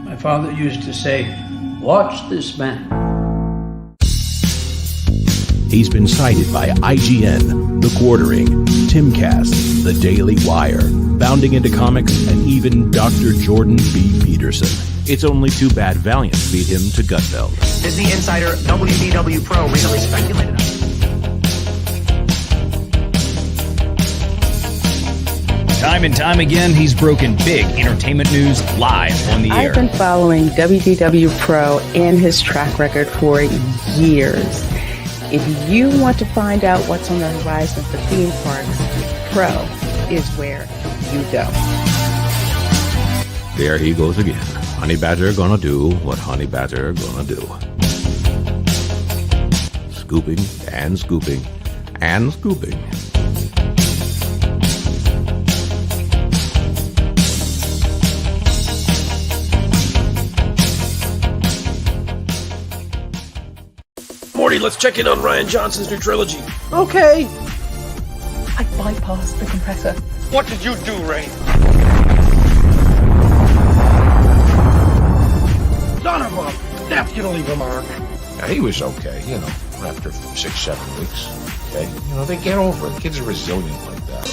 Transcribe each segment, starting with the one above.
My father used to say, "Watch this man." He's been cited by IGN, The Quartering, Timcast, The Daily Wire, Bounding into Comics, and even Dr. Jordan B. Peterson. It's only too bad Valiant beat him to Gutfeld. Disney insider WDW Pro recently speculated on. Time and time again, he's broken big entertainment news live on the air. I've been following WDW Pro and his track record for years. If you want to find out what's on the horizon for theme parks, Pro is where you go. There he goes again. Honey Badger gonna do what Honey Badger gonna do. Scooping and scooping and scooping. Morty, let's check in on Rian Johnson's new trilogy. Okay. I bypassed the compressor. What did you do, Ray? Son of a definitely remark. Now, he was okay, after 6-7 weeks. Okay? They get over it. Kids are resilient like that.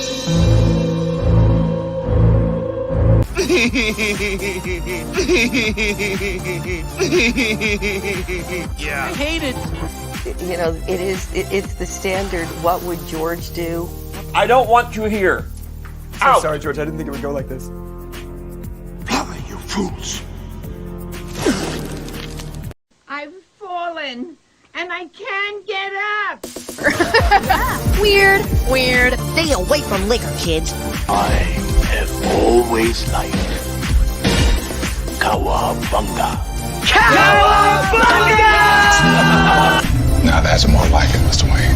Yeah. I hate it. It's the standard, what would George do? I don't want you here. So sorry, George. I didn't think it would go like this. Blather, you fools. I've fallen, and I can't get up. Weird. Stay away from liquor, kids. I have always liked Cowabunga. Cowabunga! Now that's more like it, Mr. Wayne.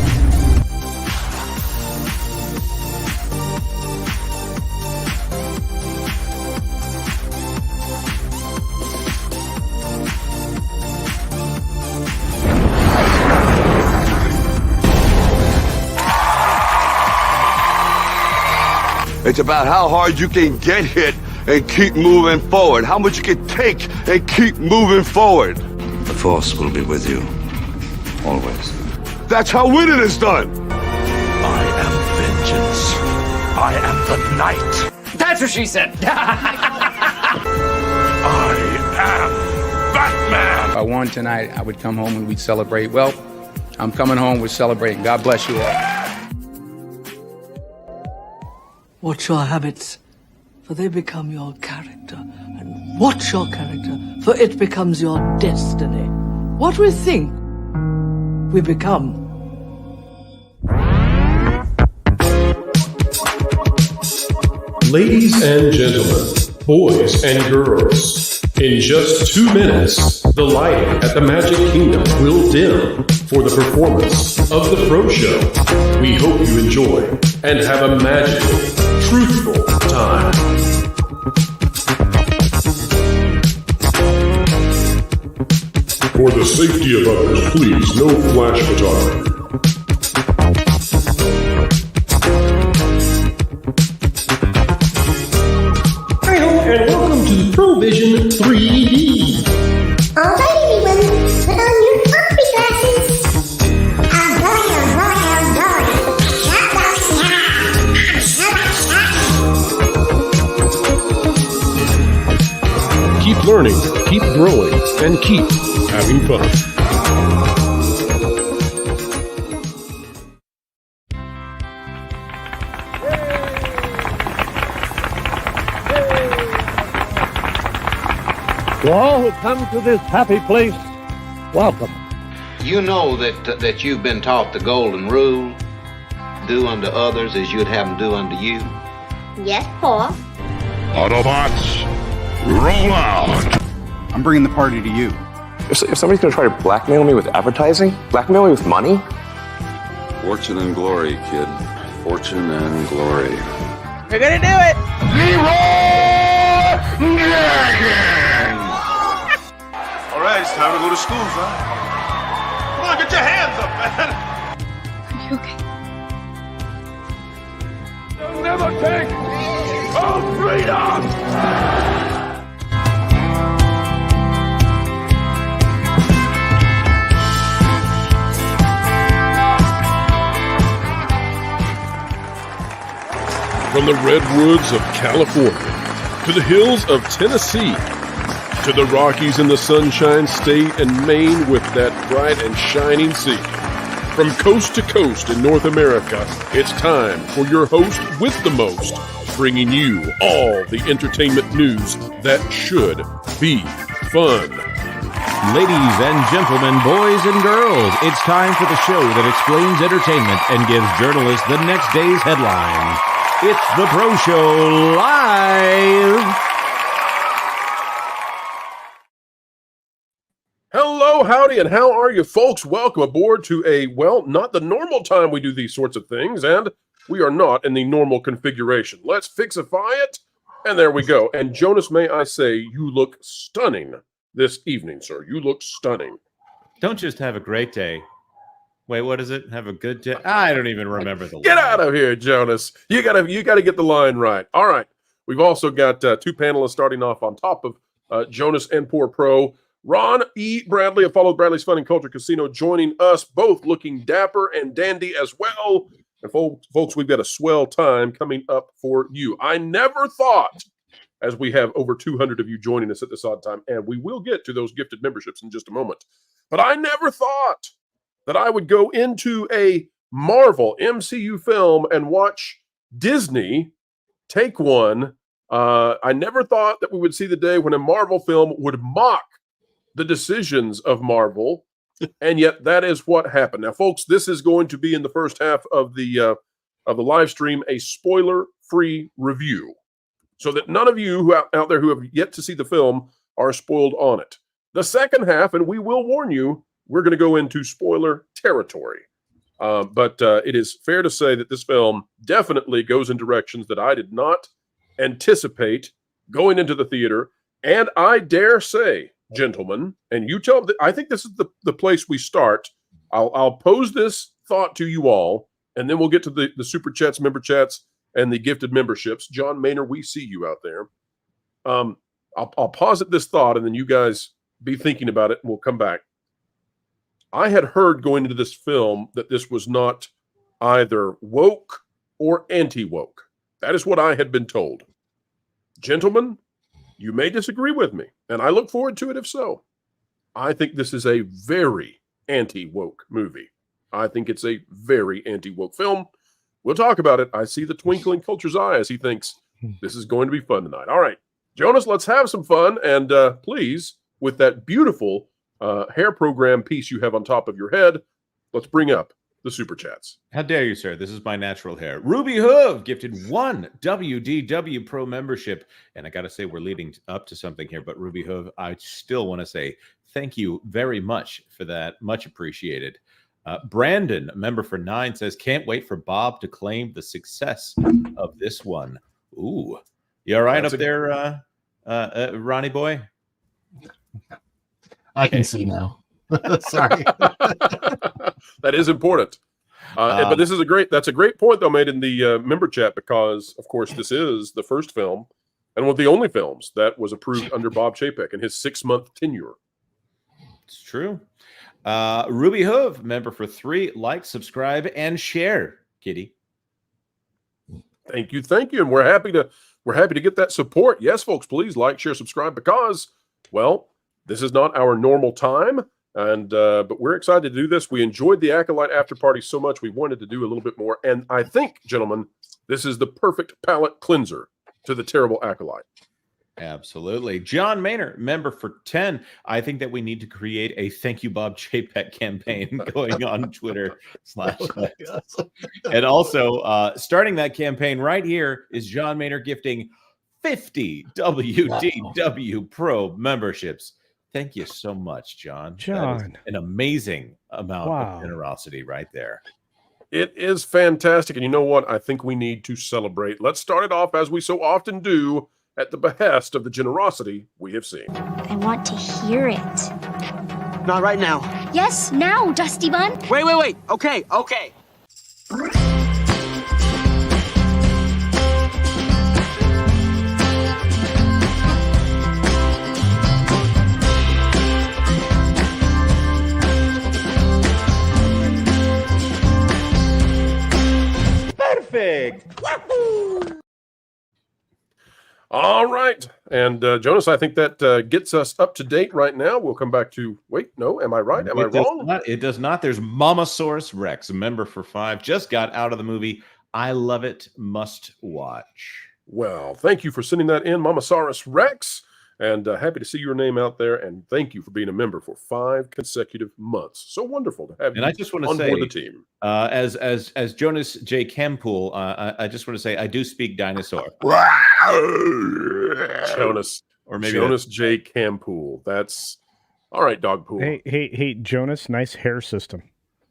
It's about how hard you can get hit and keep moving forward. How much you can take and keep moving forward. The Force will be with you. Always. That's how winning is done. I am vengeance. I am the night. That's what she said. I am Batman. If I won tonight, I would come home and we'd celebrate. Well, I'm coming home, we're celebrating. God bless you all. Watch your habits, for they become your character. And watch your character, for it becomes your destiny. What we think, we become. Ladies and gentlemen, boys and girls, in just 2 minutes, the lighting at the Magic Kingdom will dim for the performance of the Pro Show. We hope you enjoy and have a magical, truthful time. For the safety of others, please, no flash photography. And welcome to Provision 3D. Alright everyone, put on your coffee glasses. Keep learning, keep growing, and keep having fun. To all who come to this happy place, welcome. You know that you've been taught the golden rule, do unto others as you'd have them do unto you. Yes, Paul. Autobots, roll out. I'm bringing the party to you. If somebody's going to try to blackmail me with advertising, blackmail me with money? Fortune and glory, kid. Fortune and glory. We're gonna do it! Leroy Dragon! All right, it's time to go to school, son. Come on, get your hands up, man. Are you okay? You'll never take our freedom! From the redwoods of California to the hills of Tennessee to the Rockies in the Sunshine State and Maine with that bright and shining sea. From coast to coast in North America, it's time for your host with the most, bringing you all the entertainment news that should be fun. Ladies and gentlemen, boys and girls, it's time for the show that explains entertainment and gives journalists the next day's headlines. It's the Pro Show Live! Hello, howdy, and how are you folks? Welcome aboard to not the normal time we do these sorts of things, and we are not in the normal configuration. Let's fixify it, and there we go. And Jonas, may I say, you look stunning this evening, sir. You look stunning. Don't just have a great day. Wait, what is it? Have a good day? I don't even remember the line. Get out of here, Jonas. You gotta get the line right. All right. We've also got two panelists starting off on top of Jonas and Poor Pro. Ron E. Bradley of Follow Bradley's Fun and Culture Casino joining us, both looking dapper and dandy as well. And folks, we've got a swell time coming up for you. I never thought, as we have over 200 of you joining us at this odd time, and we will get to those gifted memberships in just a moment, but I never thought that I would go into a Marvel MCU film and watch Disney take one. I never thought that we would see the day when a Marvel film would mock the decisions of Marvel, and yet that is what happened. Now, folks, this is going to be in the first half of the live stream, a spoiler-free review, so that none of you out there who have yet to see the film are spoiled on it. The second half, and we will warn you, we're going to go into spoiler territory. But it is fair to say that this film definitely goes in directions that I did not anticipate going into the theater, and I dare say, gentlemen, and you tell I think this is the place we start. I'll pose this thought to you all, and then we'll get to the super chats, member chats, and the gifted memberships. John Maynard, we see you out there. I'll posit this thought, and then you guys be thinking about it, and we'll come back. I had heard going into this film that this was not either woke or anti-woke. That is what I had been told. Gentlemen, you may disagree with me, and I look forward to it if so. I think this is a very anti-woke movie. I think it's a very anti-woke film. We'll talk about it. I see the twinkle in Culture's eye as he thinks this is going to be fun tonight. All right, Jonas, let's have some fun, and please, with that beautiful hair program piece you have on top of your head, let's bring up the super chats. How dare you, sir? This is my natural hair. Ruby Hoof gifted 1 WDW Pro membership. And I got to say, we're leading up to something here. But Ruby Hoof, I still want to say thank you very much for that. Much appreciated. Brandon, a member for 9, says, can't wait for Bob to claim the success of this one. Ooh. You all right That's up there, Ronnie boy? I can see now. Sorry. That is important. But this is that's a great point though made in the member chat, because of course this is the first film and one of the only films that was approved under Bob Chapek in his 6-month tenure. It's true. Ruby Hoof, member for 3, like, subscribe, and share, Kitty. Thank you. And we're happy to get that support. Yes, folks, please like, share, subscribe, because, well, this is not our normal time. And but we're excited to do this. We enjoyed the Acolyte after party so much, we wanted to do a little bit more. And I think, gentlemen, this is the perfect palate cleanser to the terrible Acolyte. Absolutely. John Maynard, member for 10. I think that we need to create a thank you, Bob Chapek campaign going on Twitter / And also starting that campaign right here is John Maynard gifting 50 WDW Pro memberships. Thank you so much, John. An amazing amount of generosity right there. It is fantastic. And you know what? I think we need to celebrate. Let's start it off as we so often do, at the behest of the generosity we have seen. I want to hear it. Not right now. Yes, now, Dusty Bun. Wait. Okay. Perfect. All right. And Jonas, I think that gets us up to date right now. We'll come back to, wait, no, am I right? Am I wrong? It does not. There's Mamasaurus Rex, a member for 5, just got out of the movie. I love it. Must watch. Well, thank you for sending that in, Mamasaurus Rex. And happy to see your name out there. And thank you for being a member for 5 consecutive months. So wonderful to have you I just want to on say, board the team. As Jonas J. Campool, I just want to say I do speak dinosaur. Jonas, or maybe Jonas J. Campool. That's all right, Dogpool. Hey, Jonas, nice hair system.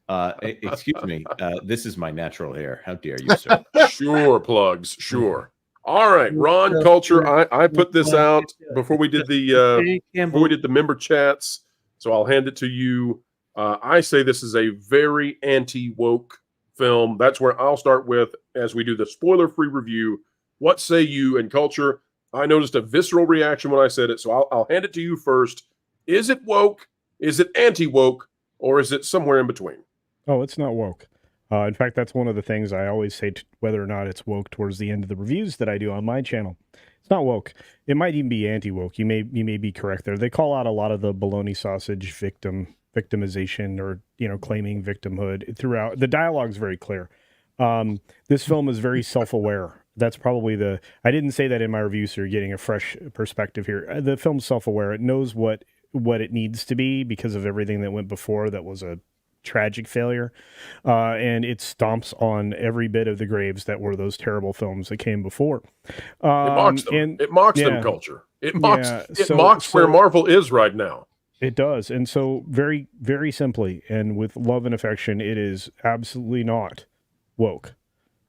Excuse me. This is my natural hair. How dare you, sir? Sure, plugs. Sure. All right, Ron Culture. I put this out before we did the member chats, so I'll hand it to you. I say this is a very anti-woke film. That's where I'll start with as we do the spoiler-free review. What say you and Culture? I noticed a visceral reaction when I said it, so I'll hand it to you first. Is it woke? Is it anti-woke? Or is it somewhere in between? Oh, it's not woke. In fact, that's one of the things I always say, whether or not it's woke towards the end of the reviews that I do on my channel. It's not woke. It might even be anti-woke. You may be correct there. They call out a lot of the bologna sausage victimization or, claiming victimhood throughout. The dialogue's very clear. This film is very self-aware. That's probably I didn't say that in my review, so you're getting a fresh perspective here. The film's self-aware. It knows what it needs to be because of everything that went before that was a tragic failure, and it stomps on every bit of the graves that were those terrible films that came before. It mocks them. It mocks them, Culture. It mocks where Marvel is right now. It does. And so very, very simply, and with love and affection, it is absolutely not woke.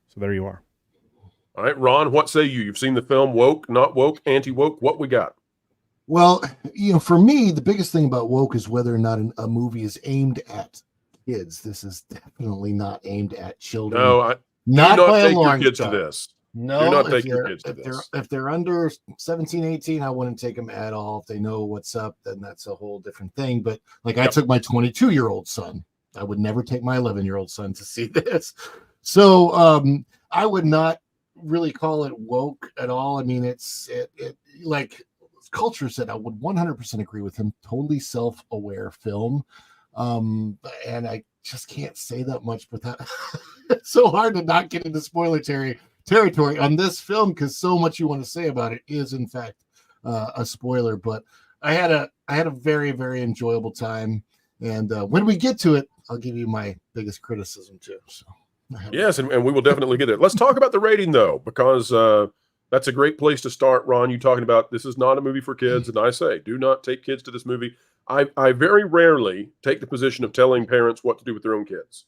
So there you are. All right, Ron, what say you? You've seen the film. Woke, not woke, anti-woke. What we got? Well, for me, the biggest thing about woke is whether or not a movie is aimed at kids. This is definitely not aimed at children. No, not do not by take a long your kids shot. to this. No, do not take your kids to this. If they're under 17, 18, I wouldn't take them at all. If they know what's up, then that's a whole different thing. But I took my 22-year-old son. I would never take my 11-year-old son to see this. So I would not really call it woke at all. I mean, it like Culture said, I would 100% agree with him. Totally self-aware film. And I just can't say that much without it's so hard to not get into spoiler territory on this film because so much you want to say about it is in fact a spoiler. But I had a very, very enjoyable time. And when we get to it, I'll give you my biggest criticism too. So yes, and we will definitely get there. Let's talk about the rating though, because that's a great place to start. Ron, you talking about this is not a movie for kids, and I say do not take kids to this movie. I very rarely take the position of telling parents what to do with their own kids.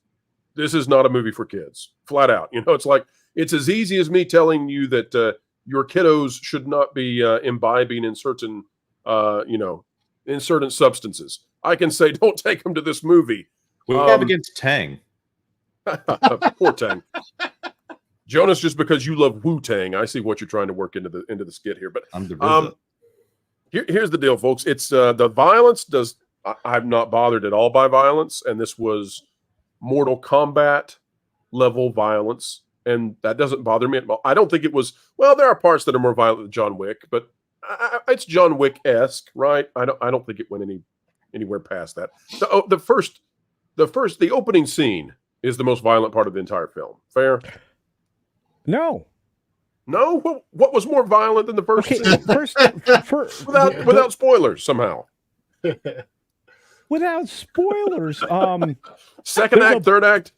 This is not a movie for kids, flat out. It's like it's as easy as me telling you that your kiddos should not be imbibing in certain substances. I can say don't take them to this movie. We have against Tang. Poor Tang. Jonas, just because you love Wu-Tang, I see what you're trying to work into the skit here. But here's the deal, folks. It's the violence I'm not bothered at all by violence, and this was Mortal Kombat level violence, and that doesn't bother me at all. I don't think it was. Well, there are parts that are more violent than John Wick, but it's John Wick-esque, right? I don't think it went anywhere past that. The opening scene is the most violent part of the entire film. Fair? No. What was more violent than the first scene? Without spoilers somehow. Without spoilers. Second act, third act.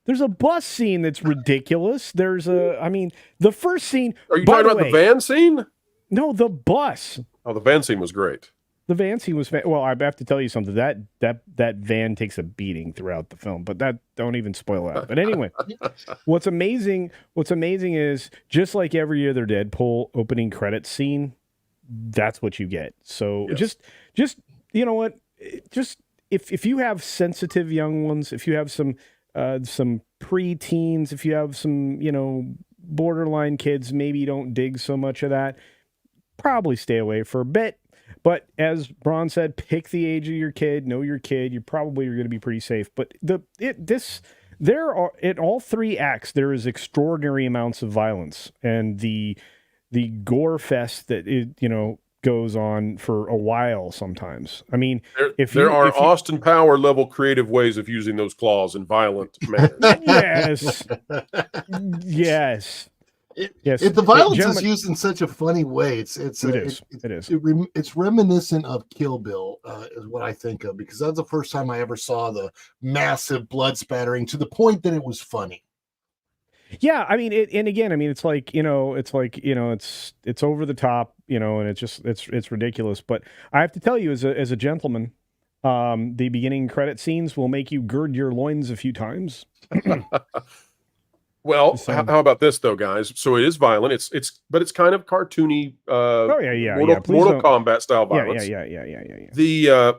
There's a bus scene that's ridiculous. The first scene. Are you talking about the van scene? No, the bus. Oh, the van scene was great. The van scene was well. I have to tell you something. That van takes a beating throughout the film, but don't even spoil that. But anyway, what's amazing is just like every other Deadpool opening credits scene, that's what you get. So just you know what, just if you have sensitive young ones, if you have some preteens, if you have some borderline kids, maybe you don't dig so much of that. Probably stay away for a bit. But as Bron said, pick the age of your kid, know your kid. You probably are going to be pretty safe. But in all 3 acts, there is extraordinary amounts of violence, and the the gore fest that goes on for a while sometimes. I mean, there are Austin Power level creative ways of using those claws in violent manners. Yes. If the violence is used in such a funny way, it's reminiscent of Kill Bill, is what I think of, because that's the first time I ever saw the massive blood spattering to the point that it was funny. Yeah, I mean, it's like, it's over the top, and it's ridiculous. But I have to tell you, as a gentleman, the beginning credit scenes will make you gird your loins a few times. Well, how about this though, guys? So it is violent. But it's kind of cartoony. Mortal Kombat style violence. Yeah.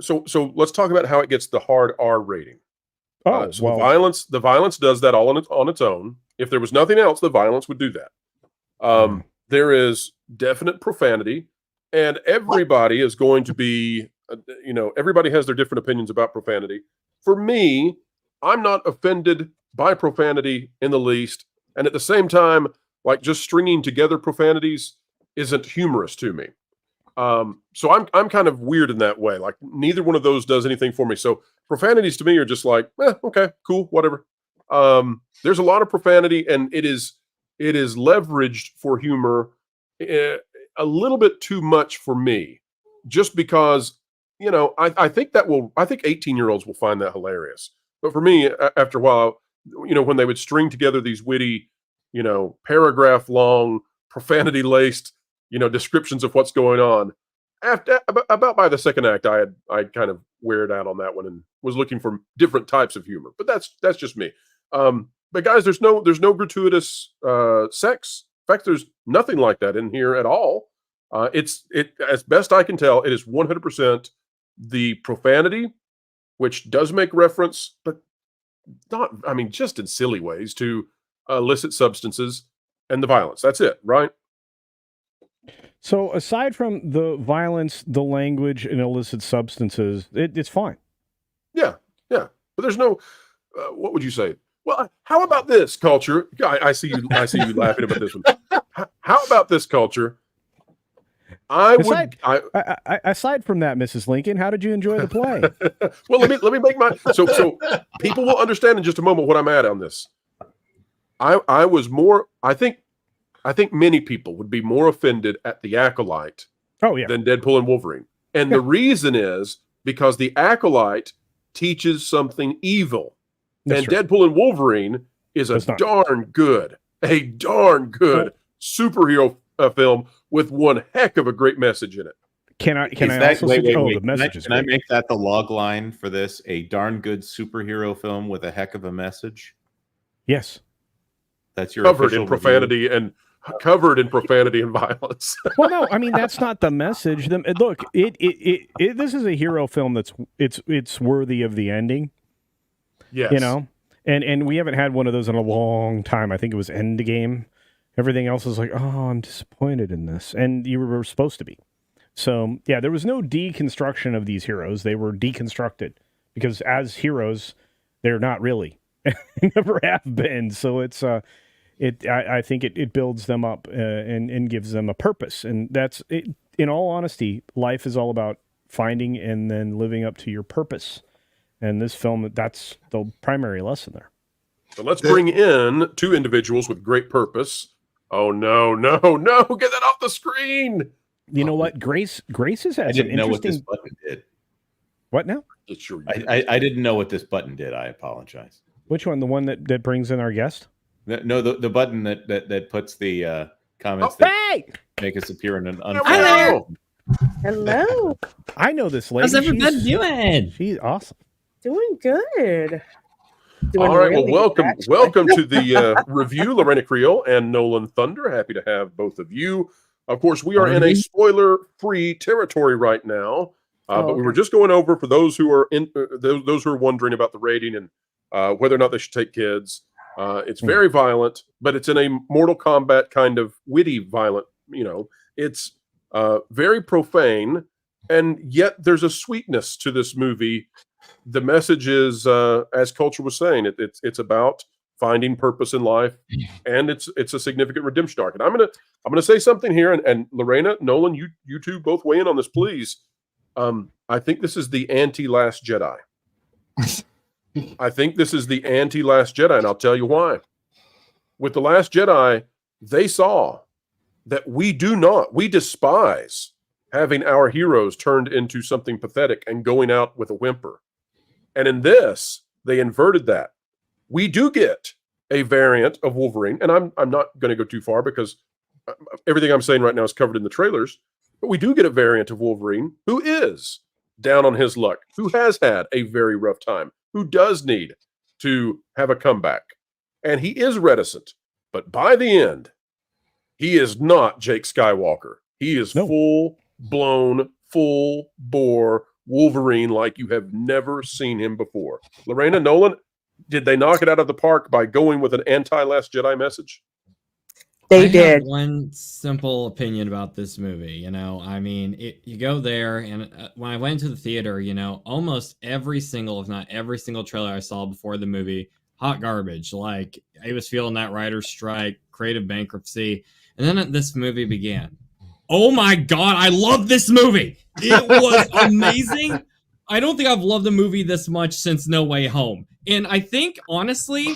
So let's talk about how it gets the hard R rating. The violence does that all on its own. If there was nothing else, the violence would do that. There is definite profanity, and everybody is going to be, everybody has their different opinions about profanity. For me, I'm not offended by profanity in the least, and at the same time, like, just stringing together profanities isn't humorous to me. So I'm kind of weird in that way. Like, neither one of those does anything for me. So profanities to me are just like, okay, cool, whatever. There's a lot of profanity, and it is leveraged for humor a little bit too much for me, just because, I think 18-year-olds will find that hilarious. But for me, after a while, when they would string together these witty, paragraph long, profanity laced, descriptions of what's going on, about by the second act, I kind of weirded out on that one and was looking for different types of humor. But that's just me. But guys, there's no gratuitous sex. In fact, there's nothing like that in here at all. It as best I can tell, it is 100% the profanity, which does make reference, but not, just in silly ways, to illicit substances and the violence. That's it, right? So aside from the violence, the language, and illicit substances, it's fine. Yeah. But there's no, what would you say? Well, how about this culture? I see you laughing about this one. How about this culture? Aside from that, Mrs. Lincoln, how did you enjoy the play? Well, let me make my so people will understand in just a moment what I'm at on this. I was more. I think many people would be more offended at the Acolyte than Deadpool and Wolverine, and the reason is because the Acolyte teaches something evil, and Deadpool and Wolverine is a darn good superhero film with one heck of a great message in it. Can I also suggest the message? Can I make that the log line for this? A darn good superhero film with a heck of a message. Yes, that's your covered in profanity and violence. Well, no, that's not the message. Look, this is a hero film that's it's worthy of the ending. Yes, and we haven't had one of those in a long time. I think it was Endgame. Everything else is like, oh, I'm disappointed in this. And you were supposed to be. So, yeah, there was no deconstruction of these heroes. They were deconstructed because as heroes, they're not really. Never have been. So it's I think it builds them up and gives them a purpose. And that's it. In all honesty, life is all about finding and then living up to your purpose. And this film, that's the primary lesson there. So let's bring in two individuals with great purpose. Oh, no, get that off the screen. You know what? Grace has had some interesting... I didn't know what this button did. What now? I didn't know what this button did. I apologize. Which one? The one that brings in our guest? No, the button that puts the comments make us appear in an Hello. Hello. I know this lady. How's everybody doing? She's awesome. Doing good. All right, well, welcome to the review, Lorena Creel and Nolan Thunder. Happy to have both of you. Of course, we are in a spoiler-free territory right now, but we were just going over for those who are those who are wondering about the rating and whether or not they should take kids. It's very violent, but it's in a Mortal Kombat kind of witty violent. It's very profane, and yet there's a sweetness to this movie. The message is, as Culture was saying, it's about finding purpose in life, and it's a significant redemption arc. And I'm gonna say something here, and Lorena, Nolan, you two both weigh in on this, please. I think this is the anti-Last Jedi. I think this is the anti-Last Jedi, and I'll tell you why. With The Last Jedi, they saw that we despise having our heroes turned into something pathetic and going out with a whimper. And in this, they inverted that. We do get a variant of Wolverine, and I'm not going to go too far because everything I'm saying right now is covered in the trailers, but we do get a variant of Wolverine who is down on his luck, who has had a very rough time, who does need to have a comeback. And he is reticent, but by the end, he is not Jake Skywalker. He is full-blown, full-bore Wolverine like you have never seen him before. Lorena, Nolan, did they knock it out of the park by going with an anti-Last Jedi message? They I did. have one simple opinion about this movie. You go there, and when I went to the theater, almost every single, if not every single trailer I saw before the movie, hot garbage. Like, I was feeling that writer's strike, creative bankruptcy. And then this movie began. Oh my God, I love this movie. It was amazing. I don't think I've loved a movie this much since No Way Home. And I think, honestly,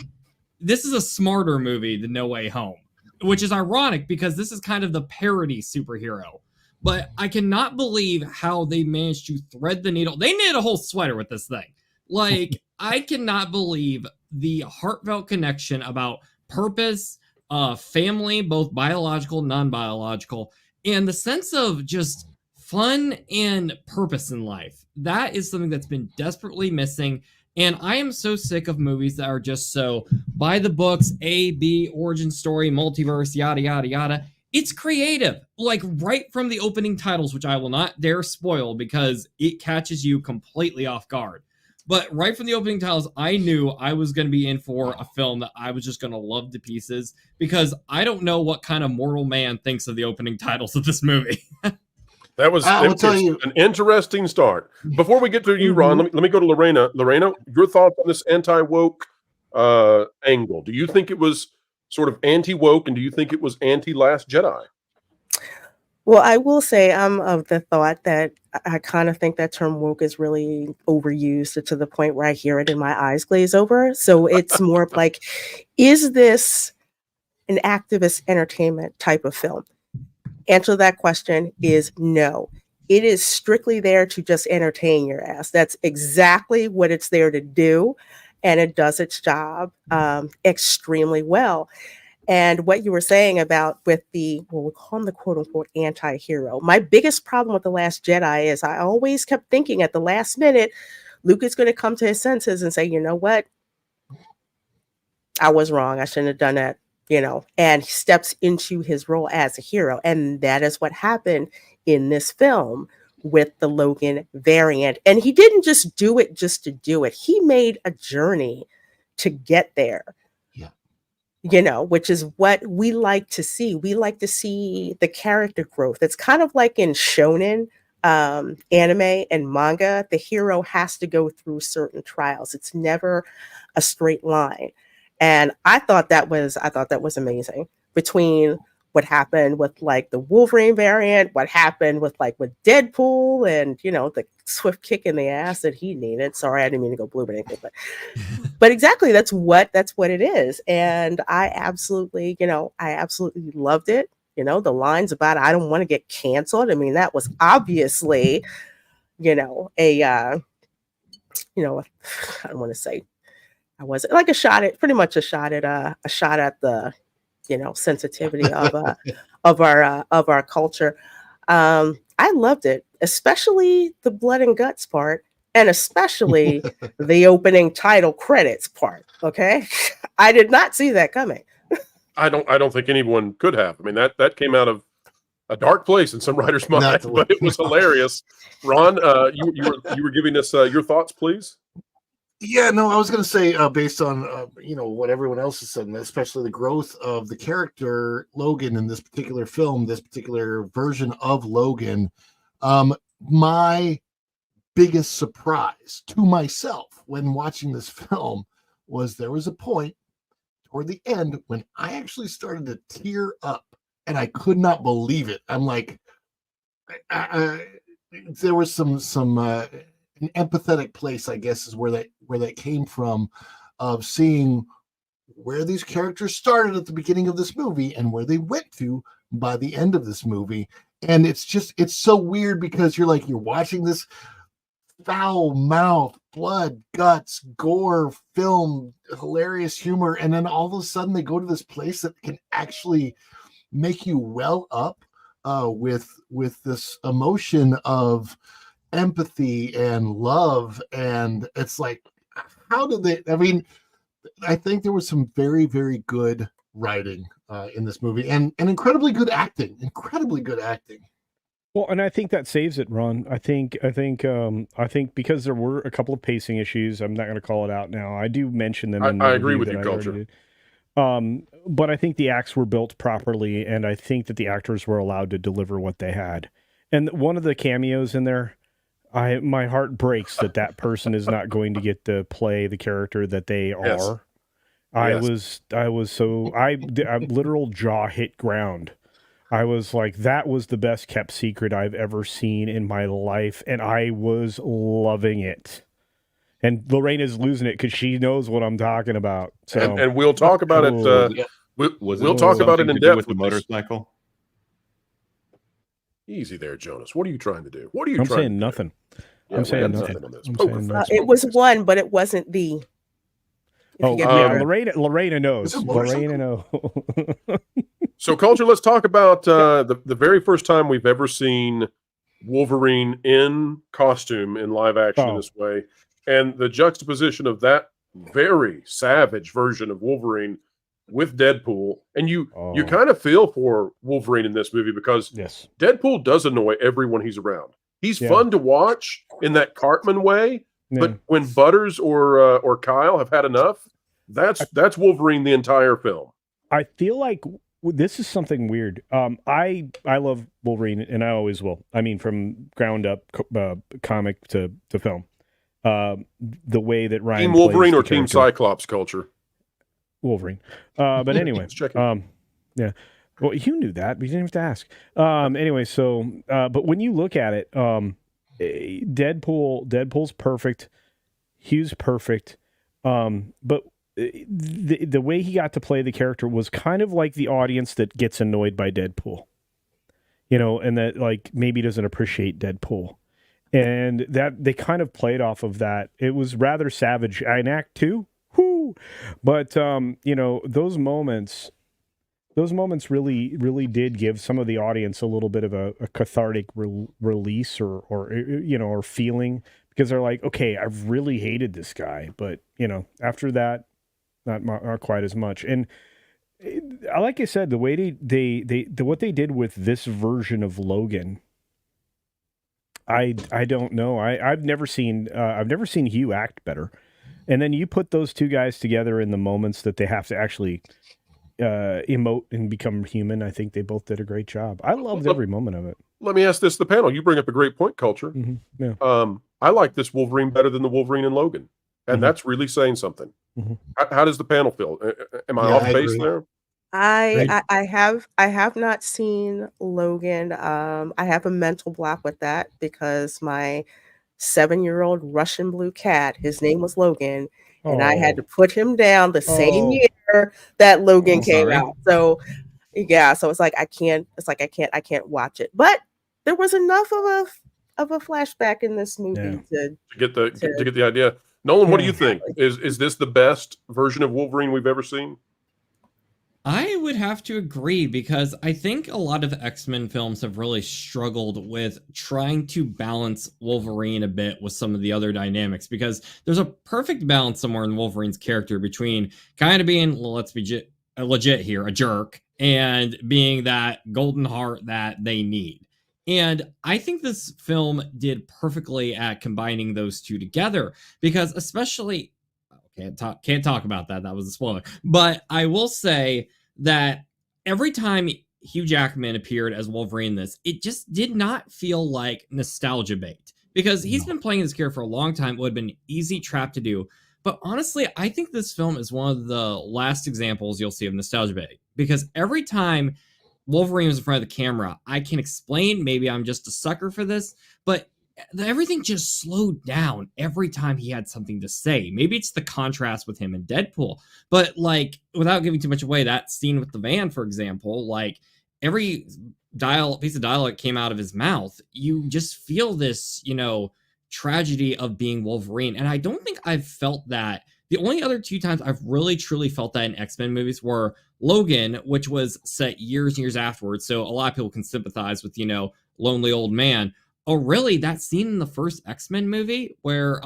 this is a smarter movie than No Way Home, which is ironic because this is kind of the parody superhero. But I cannot believe how they managed to thread the needle. They knit a whole sweater with this thing. Like, I cannot believe the heartfelt connection about purpose, family, both biological, non-biological, and the sense of just fun and purpose in life. That is something that's been desperately missing. And I am so sick of movies that are just so by the books, A, B, origin story, multiverse, yada, yada, yada. It's creative, like right from the opening titles, which I will not dare spoil because it catches you completely off guard. But right from the opening titles, I knew I was going to be in for a film that I was just going to love to pieces because I don't know what kind of mortal man thinks of the opening titles of this movie. That was an interesting start. Before we get to you, Ron, let me go to Lorena. Lorena, your thoughts on this anti-woke angle. Do you think it was sort of anti-woke, and do you think it was anti-Last Jedi? Well, I will say I'm of the thought that I kind of think that term woke is really overused to the point where I hear it and my eyes glaze over. So it's more of like, is this an activist entertainment type of film? Answer to that question is no. It is strictly there to just entertain your ass. That's exactly what it's there to do. And it does its job extremely well. And what you were saying about with we'll call him the quote unquote anti-hero. My biggest problem with The Last Jedi is I always kept thinking at the last minute, Luke is going to come to his senses and say, you know what? I was wrong. I shouldn't have done that. And he steps into his role as a hero. And that is what happened in this film with the Logan variant. And he didn't just do it just to do it. He made a journey to get there. Which is what we like to see. We like to see the character growth. It's kind of like in shonen anime and manga, the hero has to go through certain trials. It's never a straight line. And I thought that was amazing between what happened with like the Wolverine variant, what happened with Deadpool and, the swift kick in the ass that he needed. Sorry, I didn't mean to go blue, but exactly. That's what it is. And I absolutely loved it. The lines about, I don't want to get canceled. I mean, that was obviously, I don't want to say, I wasn't like pretty much a shot at the, sensitivity of our culture. I loved it, especially the blood and guts part, and especially the opening title credits part. Okay, I did not see that coming. I don't think anyone could have. I mean, that came out of a dark place in some writer's mind, but it was hilarious. Ron, you were giving us your thoughts, please. Yeah, no, I was going to say, based on, what everyone else has said, and especially the growth of the character Logan in this particular film, this particular version of Logan, my biggest surprise to myself when watching this film was there was a point toward the end when I actually started to tear up, and I could not believe it. I'm like, there was some an empathetic place, I guess, is where that came from, of seeing where these characters started at the beginning of this movie and where they went to by the end of this movie. And it's so weird because you're watching this foul mouth, blood, guts, gore film, hilarious humor, and then all of a sudden they go to this place that can actually make you well up with this emotion of empathy and love. And it's like, how did they? I mean, I think there was some very, very good writing in this movie, and incredibly good acting. Well, and I think that saves it, Ron. I think because there were a couple of pacing issues. I'm not going to call it out now. I do mention them. I agree with you, Kocho. But I think the acts were built properly, and I think that the actors were allowed to deliver what they had. And one of the cameos in there, my heart breaks that person is not going to get to play the character that they are. Yes. I was literal jaw hit ground. I was like, that was the best kept secret I've ever seen in my life, and I was loving it. And Lorena's losing it because she knows what I'm talking about. So, and we'll talk about it. We'll talk about it in depth with the motorcycle. Easy there, Jonas. What are you trying to do? I'm saying nothing. Yeah, I'm saying nothing. It was one, but it wasn't the. Oh, yeah, Lorena knows. Lorena knows. So, Culture, let's talk about the very first time we've ever seen Wolverine in costume in live action in this way, and the juxtaposition of that very savage version of Wolverine with Deadpool. And you kind of feel for Wolverine in this movie because Deadpool does annoy everyone he's around. He's fun to watch in that Cartman way, but when Butters or Kyle have had enough, that's Wolverine the entire film. I feel like this is something weird. I love Wolverine, and I always will. I mean, from ground up comic to film. The way that Ryan Team Wolverine plays or Team Cyclops, Culture? Wolverine. But anyway, yeah. Well, you knew that, but you didn't have to ask. Anyway, so but when you look at it, Deadpool's perfect, Hughes perfect, but the way he got to play the character was kind of like the audience that gets annoyed by Deadpool, and that like maybe doesn't appreciate Deadpool, and that they kind of played off of that. It was rather savage in Act 2, but those moments really did give some of the audience a little bit of a cathartic release or feeling, because they're like, okay, I've really hated this guy, but after that, not quite as much. And like I said, the way what they did with this version of Logan, I don't know. I've never seen Hugh act better. And then you put those two guys together in the moments that they have to actually emote and become human. I think they both did a great job. I loved every moment of it. Let me ask this to the panel. You bring up a great point, Culture. Mm-hmm. Yeah. I like this Wolverine better than the Wolverine in Logan, and that's really saying something. Mm-hmm. How does the panel feel? Am I off base there? I have not seen Logan. I have a mental block with that because my 7-year-old Russian blue cat, his name was Logan, and I had to put him down the same year that Logan came out. So so it's like I can't watch it. But there was enough of a flashback in this movie to get the idea. Nolan, what do you think? Is this the best version of Wolverine we've ever seen? I would have to agree, because I think a lot of X-Men films have really struggled with trying to balance Wolverine a bit with some of the other dynamics, because there's a perfect balance somewhere in Wolverine's character between kind of being, let's be legit here, a jerk, and being that golden heart that they need. And I think this film did perfectly at combining those two together, because especially can't talk about that. That was a spoiler. But I will say that every time Hugh Jackman appeared as Wolverine in this, it just did not feel like nostalgia bait, because he's been playing this character for a long time. It would have been an easy trap to do. But honestly, I think this film is one of the last examples you'll see of nostalgia bait, because every time Wolverine was in front of the camera, I can explain, maybe I'm just a sucker for this, but everything just slowed down every time he had something to say. Maybe it's the contrast with him and Deadpool, but like, without giving too much away, that scene with the van, for example, like every piece of dialogue that came out of his mouth, you just feel this, tragedy of being Wolverine. And I don't think I've felt that. The only other two times I've really truly felt that in X-Men movies were Logan, which was set years and years afterwards, so a lot of people can sympathize with, lonely old man. Oh, really? That scene in the first X-Men movie where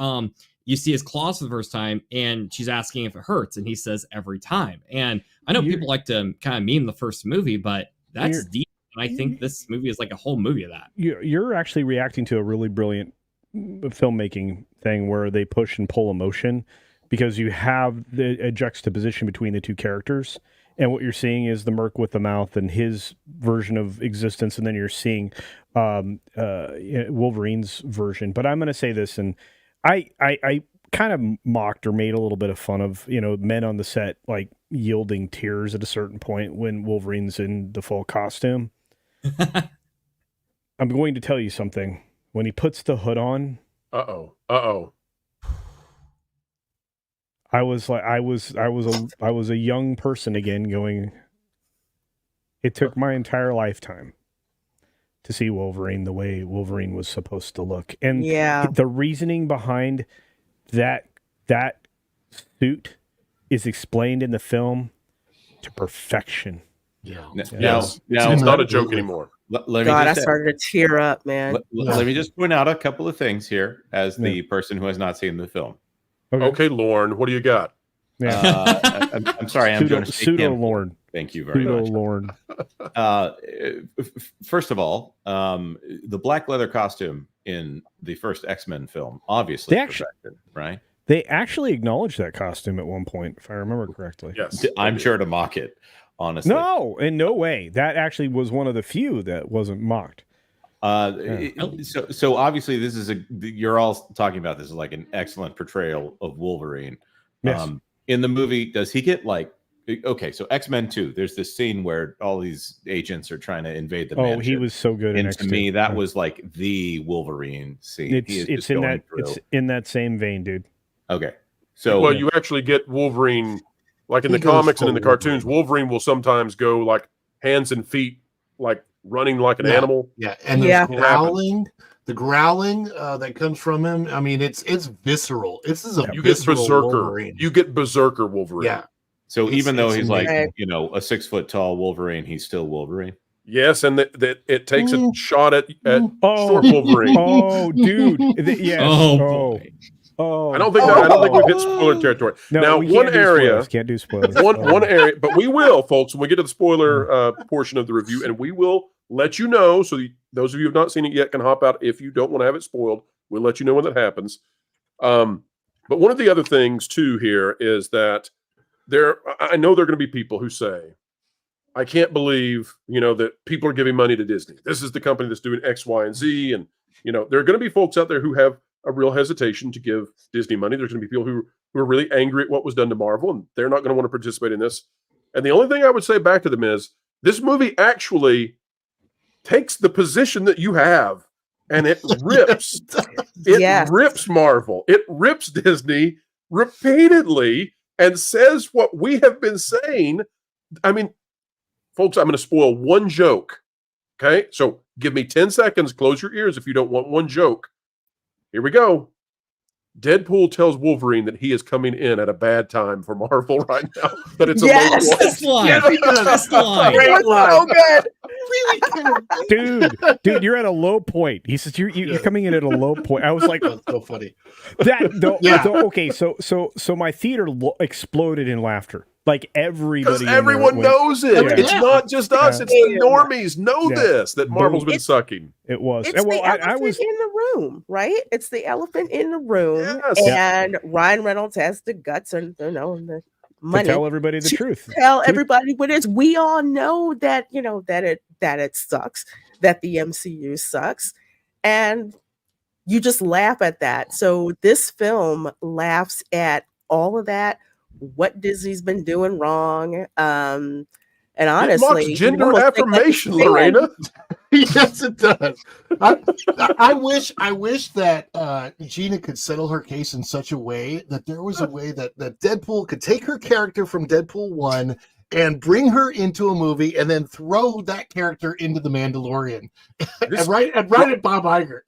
you see his claws for the first time and she's asking if it hurts, and he says every time. And I know people like to kind of meme the first movie, but that's deep. And I think this movie is like a whole movie of that. You're actually reacting to a really brilliant filmmaking thing where they push and pull emotion, because you have a juxtaposition between the two characters, and what you're seeing is the merc with the mouth and his version of existence, and then you're seeing Wolverine's version. But I'm going to say this, and I kind of mocked or made a little bit of fun of men on the set like yielding tears at a certain point when Wolverine's in the full costume. I'm going to tell you something. When he puts the hood on, I was like, I was a young person again going, it took my entire lifetime to see Wolverine the way Wolverine was supposed to look. And the reasoning behind that suit is explained in the film to perfection. Now, it's not a joke anymore. I started to tear up, man. Let me just point out a couple of things here as the person who has not seen the film. Okay, Lorne, what do you got? I'm sorry, I'm doing a pseudo Lorne. Thank you very much. Lorne. First of all, the black leather costume in the first X-Men film, obviously perfected, right? They actually acknowledged that costume at one point, if I remember correctly. Yes, I'm sure to mock it. Honestly, no, in no way. That actually was one of the few that wasn't mocked. So obviously this is you're all talking about this as like an excellent portrayal of Wolverine. Yes. In the movie, does he get like, okay, so X-Men 2, there's this scene where all these agents are trying to invade the mansion. He was so good. And to me, that was like the Wolverine scene. It's in that same vein, dude. Okay. So you actually get Wolverine. Like in the comics and in the cartoons, Wolverine will sometimes go like hands and feet, like running like an animal. Yeah, and there's growling. The growling that comes from him. I mean, it's visceral. This is you get berserker. Wolverine. You get berserker Wolverine. Yeah. So even though he's like a 6 foot tall Wolverine, he's still Wolverine. Yes, and that it takes a shot at short Wolverine. Oh, dude. Yes. Boy. I don't think we've hit spoiler territory. No, now, one area can't do spoilers. One area, but we will, folks, when we get to the spoiler portion of the review, and we will let you know. So those of you who have not seen it yet can hop out if you don't want to have it spoiled. We'll let you know when that happens. But one of the other things too here is that I know there are going to be people who say, "I can't believe that people are giving money to Disney. This is the company that's doing X, Y, and Z." And there are going to be folks out there who have a real hesitation to give Disney money. There's going to be people who are really angry at what was done to Marvel, and they're not going to want to participate in this. And the only thing I would say back to them is this movie actually takes the position that you have, and it rips. Rips Marvel. It rips Disney repeatedly and says what we have been saying. I mean, folks, I'm going to spoil one joke. Okay? So give me 10 seconds. Close your ears if you don't want one joke. Here we go. Deadpool tells Wolverine that he is coming in at a bad time for Marvel right now. That it's a low line. Great line. So good. Dude, you're at a low point. He says you're coming in at a low point. I was like, that's so funny. Okay, so my theater exploded in laughter. Like everybody, because everyone knows it. Yeah. It's not just us. It's the normies know this, that Marvel's been sucking. It was. It's the elephant in the room, right? It's the elephant in the room, and Ryan Reynolds has the guts and the money to tell everybody the truth. Tell everybody what it is. We all know that that it sucks, that the MCU sucks, and you just laugh at that. So this film laughs at all of that, what Disney's been doing wrong. And It honestly, mocks gender affirmation, Lorena. Yes, it does. I wish that Gina could settle her case in such a way that there was a way that Deadpool could take her character from Deadpool 1 and bring her into a movie and then throw that character into The Mandalorian and write it Bob Iger.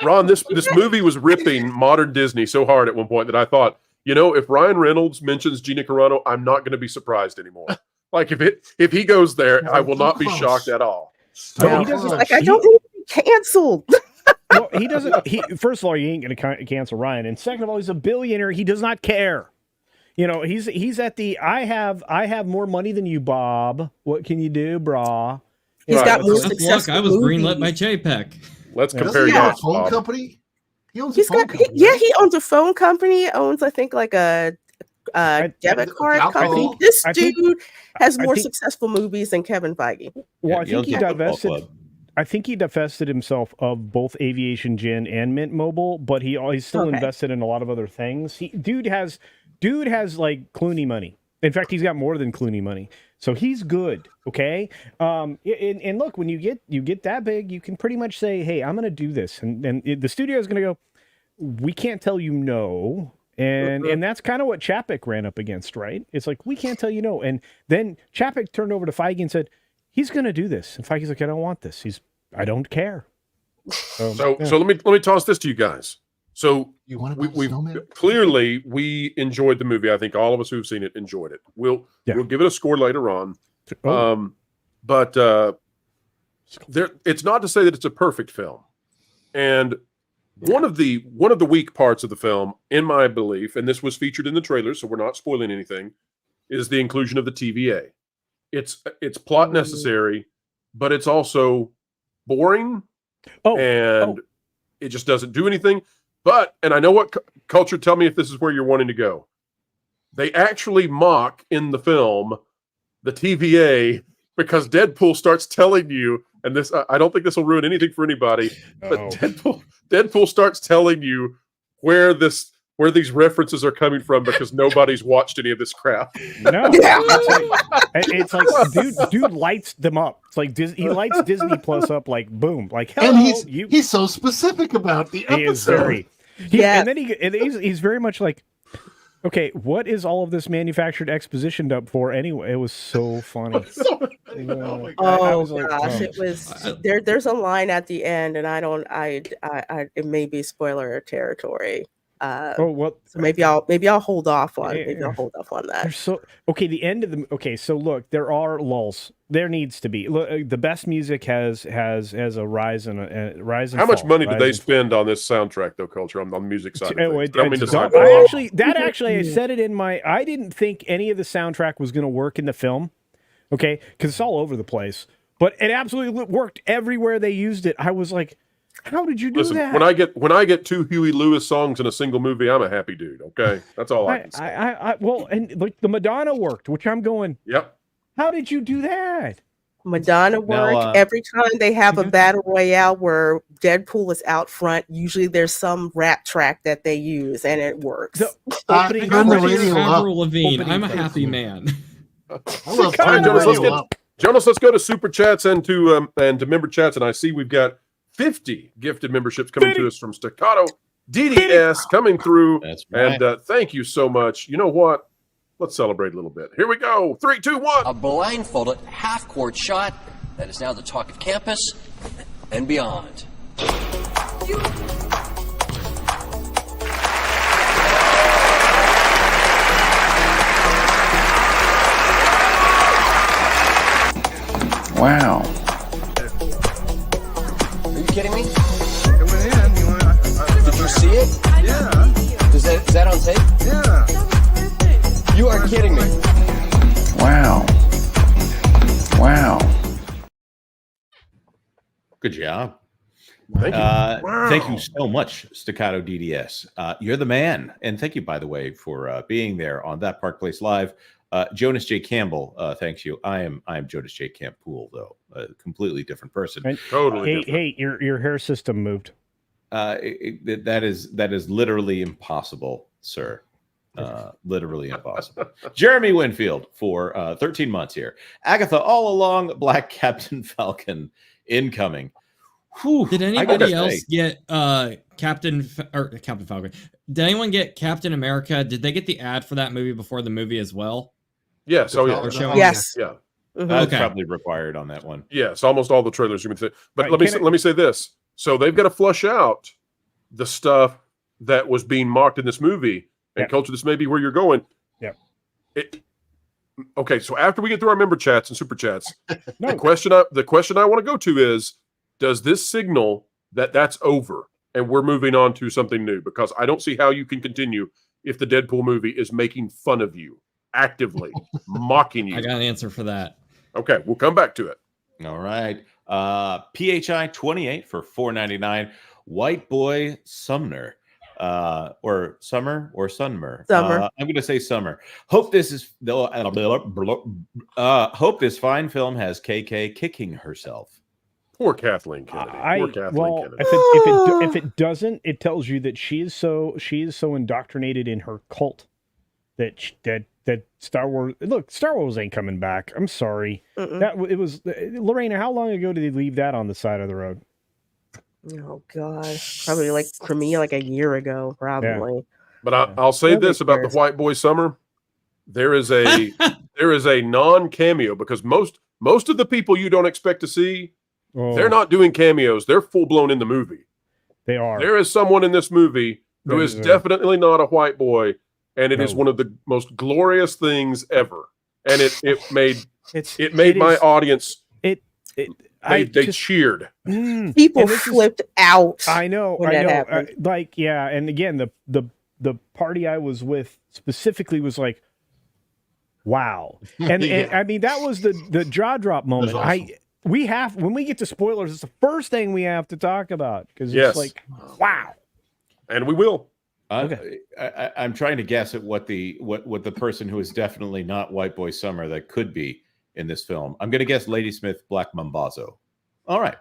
Ron, this movie was ripping modern Disney so hard at one point that I thought, if Ryan Reynolds mentions Gina Carano, I'm not going to be surprised anymore. Like if he goes there, I will not be shocked at all. He doesn't, I don't need to be canceled. Well, he doesn't. First of all, he ain't going to cancel Ryan, and second of all, he's a billionaire. He does not care. He's at the I have more money than you, Bob. What can you do, brah? He's got more Look, successful I was movies. greenlit by JPEG. Let's compare Doesn't he have a notes, phone Bob. company? He owns a phone company. He owns a phone company. He owns, I think, like a debit card company. This dude has more successful movies than Kevin Feige. Well, I think he divested. I think he divested himself of both Aviation Gin and Mint Mobile, but he's still invested in a lot of other things. Dude has like Clooney money. In fact, he's got more than Clooney money. So he's good, okay? And look, when you get that big, you can pretty much say, "Hey, I'm going to do this," and the studio is going to go, "We can't tell you no." And that's kind of what Chapek ran up against, right? It's like, we can't tell you no. And then Chapek turned over to Feige and said, he's going to do this. And Feige's like, I don't want this. I don't care. So let me toss this to you guys. So clearly we enjoyed the movie. I think all of us who've seen it enjoyed it. We'll give it a score later on. But it's not to say that it's a perfect film. And one of the weak parts of the film, in my belief, and this was featured in the trailer, so we're not spoiling anything, is the inclusion of the TVA. It's plot necessary, but it's also boring, and it just doesn't do anything. But, and I know what culture, tell me if this is where you're wanting to go. They actually mock in the film the TVA because Deadpool starts telling you, and this I don't think this will ruin anything for anybody, but Deadpool starts telling you where these references are coming from because nobody's watched any of this crap. No, it's like dude lights them up. It's like he lights Disney Plus up like boom, like hello. And he's so specific about the episode. He is very, and then he's very much like, okay, what is all of this manufactured exposition up for anyway? It was so funny. It was there's a line at the end, and it may be spoiler territory. So maybe I'll hold off on that. The end of so look, there are lulls. There needs to be. Look, the best music has a rise and How much money did they spend on this soundtrack though, Culture, on the music side? I said it in my. I didn't think any of the soundtrack was going to work in the film. Okay, because it's all over the place, but it absolutely worked everywhere they used it. I was like, how did you do that? When I get 2 Huey Lewis songs in a single movie, I'm a happy dude. Okay, that's all I can say. And like the Madonna worked, which I'm going. Yep. How did you do that? Madonna work. Every time they have a battle royale where Deadpool is out front, usually there's some rap track that they use, and it works. Avril Lavigne. I'm a happy man. Jonas, let's go to super chats and to member chats, and I see we've got 50 gifted memberships coming to us from Staccato DDS coming through. That's right. And thank you so much. You know what? Let's celebrate a little bit. Here we go. 3, 2, 1. A blindfolded half-court shot that is now the talk of campus and beyond. Wow. Are you kidding me? Did you see it? Yeah. Is that on tape? Yeah. You are kidding me. Wow. Wow. Good job. Thank you. Thank you so much, Staccato DDS. You're the man. And thank you, by the way, for being there on That Park Place Live. Jonas J. Campbell, thanks you. I am Jonas J. Campool, though. A completely different person. Totally different. Hey, your hair system moved. That is literally impossible, sir. Literally impossible. Jeremy Winfield for 13 months here. Agatha all along, Black Captain Falcon incoming. Whew, Did anybody else get Captain Falcon? Did anyone get Captain America? Did they get the ad for that movie before the movie as well? Yes. Oh, yeah. Or showing- Yes. Yeah. That's Okay. probably required on that one. Yes. Almost all the trailers you can say. But Right, let me say this. So they've got to flush out the stuff that was being mocked in this movie. And Culture, this may be where you're going. Yeah. Okay. So after we get through our member chats and super chats, the question I want to go to is, does this signal that that's over and we're moving on to something new? Because I don't see how you can continue if the Deadpool movie is making fun of you, actively mocking you. I got an answer for that. Okay, we'll come back to it. All right. PHI 28 for $4.99. White Boy Sumner. Or Summer or Sunmer. Summer. I'm going to say Summer. Hope this fine film has KK kicking herself. Poor Kathleen Kennedy. Poor Kathleen Kennedy. If it doesn't, it tells you that she is so indoctrinated in her cult that Star Wars. Look, Star Wars ain't coming back. I'm sorry. It was Lorena. How long ago did they leave that on the side of the road? Oh God, probably like for me, like a year ago, probably. But I'll say Nobody this about cares. the White Boy Summer: there is a non-cameo because most of the people you don't expect to see, they're not doing cameos. They're full blown in the movie. They are. There is someone in this movie who is definitely not a white boy, and it is one of the most glorious things ever. And it made my audience. They cheered. People flipped out. I know. when that happened. And again, the party I was with specifically was like, wow. And I mean, that was the jaw drop moment. Awesome. When we get to spoilers, it's the first thing we have to talk about because it's like, wow. And we will. I'm trying to guess at what the person who is definitely not White Boy Summer that could be in this film. I'm going to guess Ladysmith Black Mambazo. All right.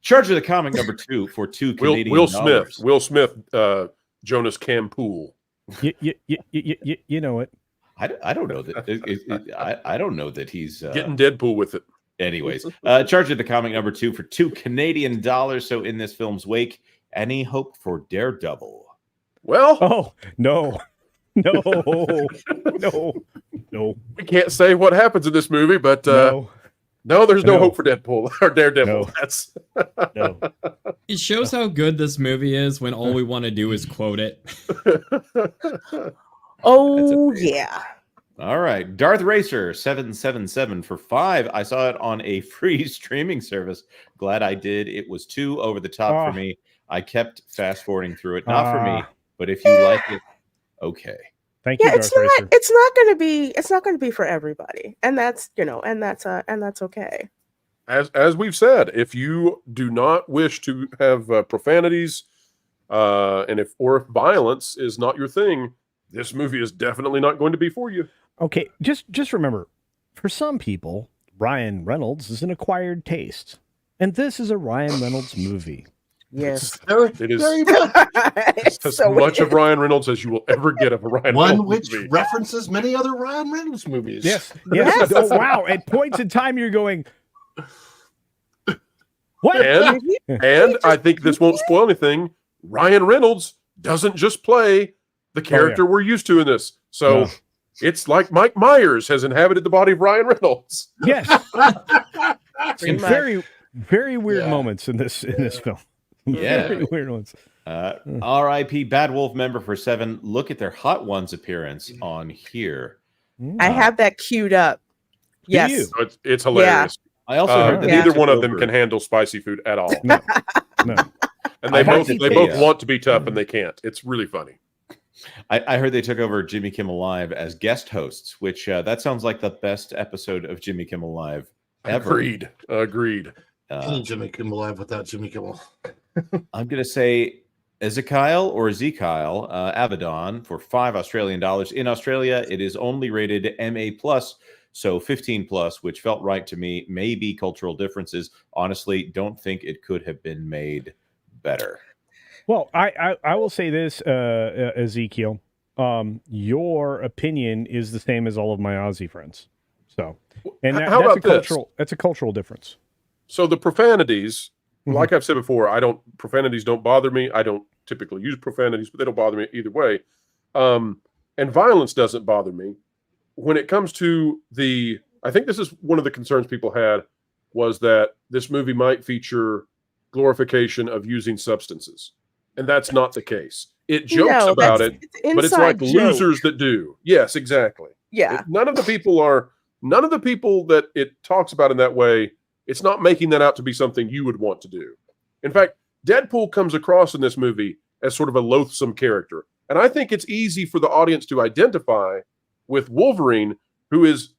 Charge of the Comic number 2 for $2 Canadian Will dollars. Smith. Will Smith. Jonas Campool. You know it. I don't know that. I don't know that he's getting Deadpool with it. Anyways, Charge of the Comic number 2 for $2 Canadian dollars. So in this film's wake, any hope for Daredevil? Well, no. We can't say what happens in this movie, but no, there's no hope for Deadpool or Daredevil. That's It shows how good this movie is when all we want to do is quote it. Oh yeah. All right, Darth Racer 777 for $5. I saw it on a free streaming service. Glad I did. It was too over the top for me. I kept fast forwarding through it. Not for me, but if you like it, okay. Thank you, It's Darth not. Racer. It's not going to be for everybody, and that's that's okay. as we've said. If you do not wish to have profanities, and if violence is not your thing, this movie is definitely not going to be for you. Okay, just remember, for some people, Ryan Reynolds is an acquired taste, and this is a Ryan Reynolds movie. Yes, it is as much of Ryan Reynolds as you will ever get of a Ryan One Reynolds which movie. references many other Ryan Reynolds movies. Yes. Oh, wow. At points in time, you're going, what? And I think this won't spoil anything. Ryan Reynolds doesn't just play the character we're used to in this. So it's like Mike Myers has inhabited the body of Ryan Reynolds. Yes. And very, very weird moments in this film. Yeah. Very weird ones. R.I.P. Bad Wolf member for 7. Look at their Hot Ones appearance on here. I have that queued up. Yes, So it's hilarious. I also heard that neither they one took of them over- can handle spicy food at all. No. And they both want to be tough and they can't. It's really funny. I heard they took over Jimmy Kimmel Live as guest hosts, which that sounds like the best episode of Jimmy Kimmel Live ever. Agreed. Any Jimmy Kimmel Live without Jimmy Kimmel. I'm going to say Ezekiel or Ezekiel Avedon for $5 Australian dollars. In Australia, it is only rated MA+, so 15+, which felt right to me. Maybe cultural differences. Honestly, don't think it could have been made better. Well, I will say this, Ezekiel. your opinion is the same as all of my Aussie friends. So, and How about this? That's a cultural difference. So the profanities, like I've said before, profanities don't bother me. I don't typically use profanities, but they don't bother me either way. And violence doesn't bother me. When it comes to I think this is one of the concerns people had, was that this movie might feature glorification of using substances. And that's not the case. It jokes about it, but it's like losers that do. Yes, exactly. Yeah. None of the people that it talks about in that way, it's not making that out to be something you would want to do. In fact, Deadpool comes across in this movie as sort of a loathsome character. And I think it's easy for the audience to identify with Wolverine, who is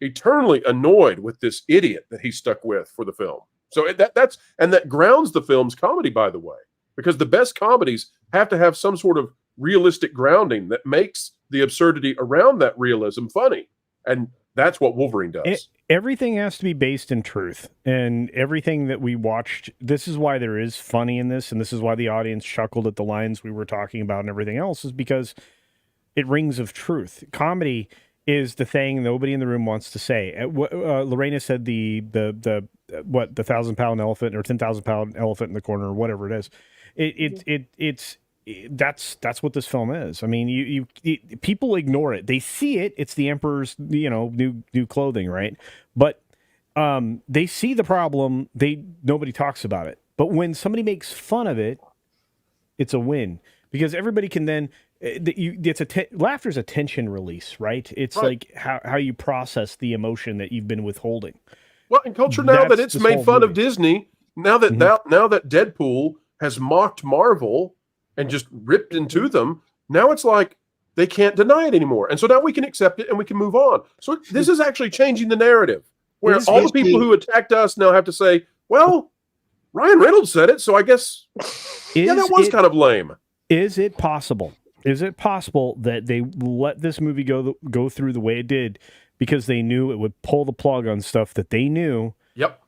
eternally annoyed with this idiot that he's stuck with for the film. So that grounds the film's comedy, by the way, because the best comedies have to have some sort of realistic grounding that makes the absurdity around that realism funny. And that's what Wolverine does. Everything has to be based in truth. And everything that we watched, this is why there is funny in this, and this is why the audience chuckled at the lines we were talking about and everything else, is because it rings of truth. Comedy is the thing nobody in the room wants to say. Lorena said the 1,000-pound elephant or 10,000-pound elephant in the corner or whatever it is. That's what this film is. I mean, people ignore it. They see it. It's the Emperor's, new clothing, right? But they see the problem. Nobody talks about it. But when somebody makes fun of it, it's a win, because everybody can then. Laughter's a tension release, right? It's like how you process the emotion that you've been withholding. Well, in culture now that it's made fun of Disney, now that Deadpool has mocked Marvel and just ripped into them, now it's like they can't deny it anymore. And so now we can accept it and we can move on. So this is actually changing the narrative, where all the people who attacked us now have to say, well, Ryan Reynolds said it, so I guess that was kind of lame. Is it possible? Is it possible that they let this movie go through the way it did because they knew it would pull the plug on stuff that they knew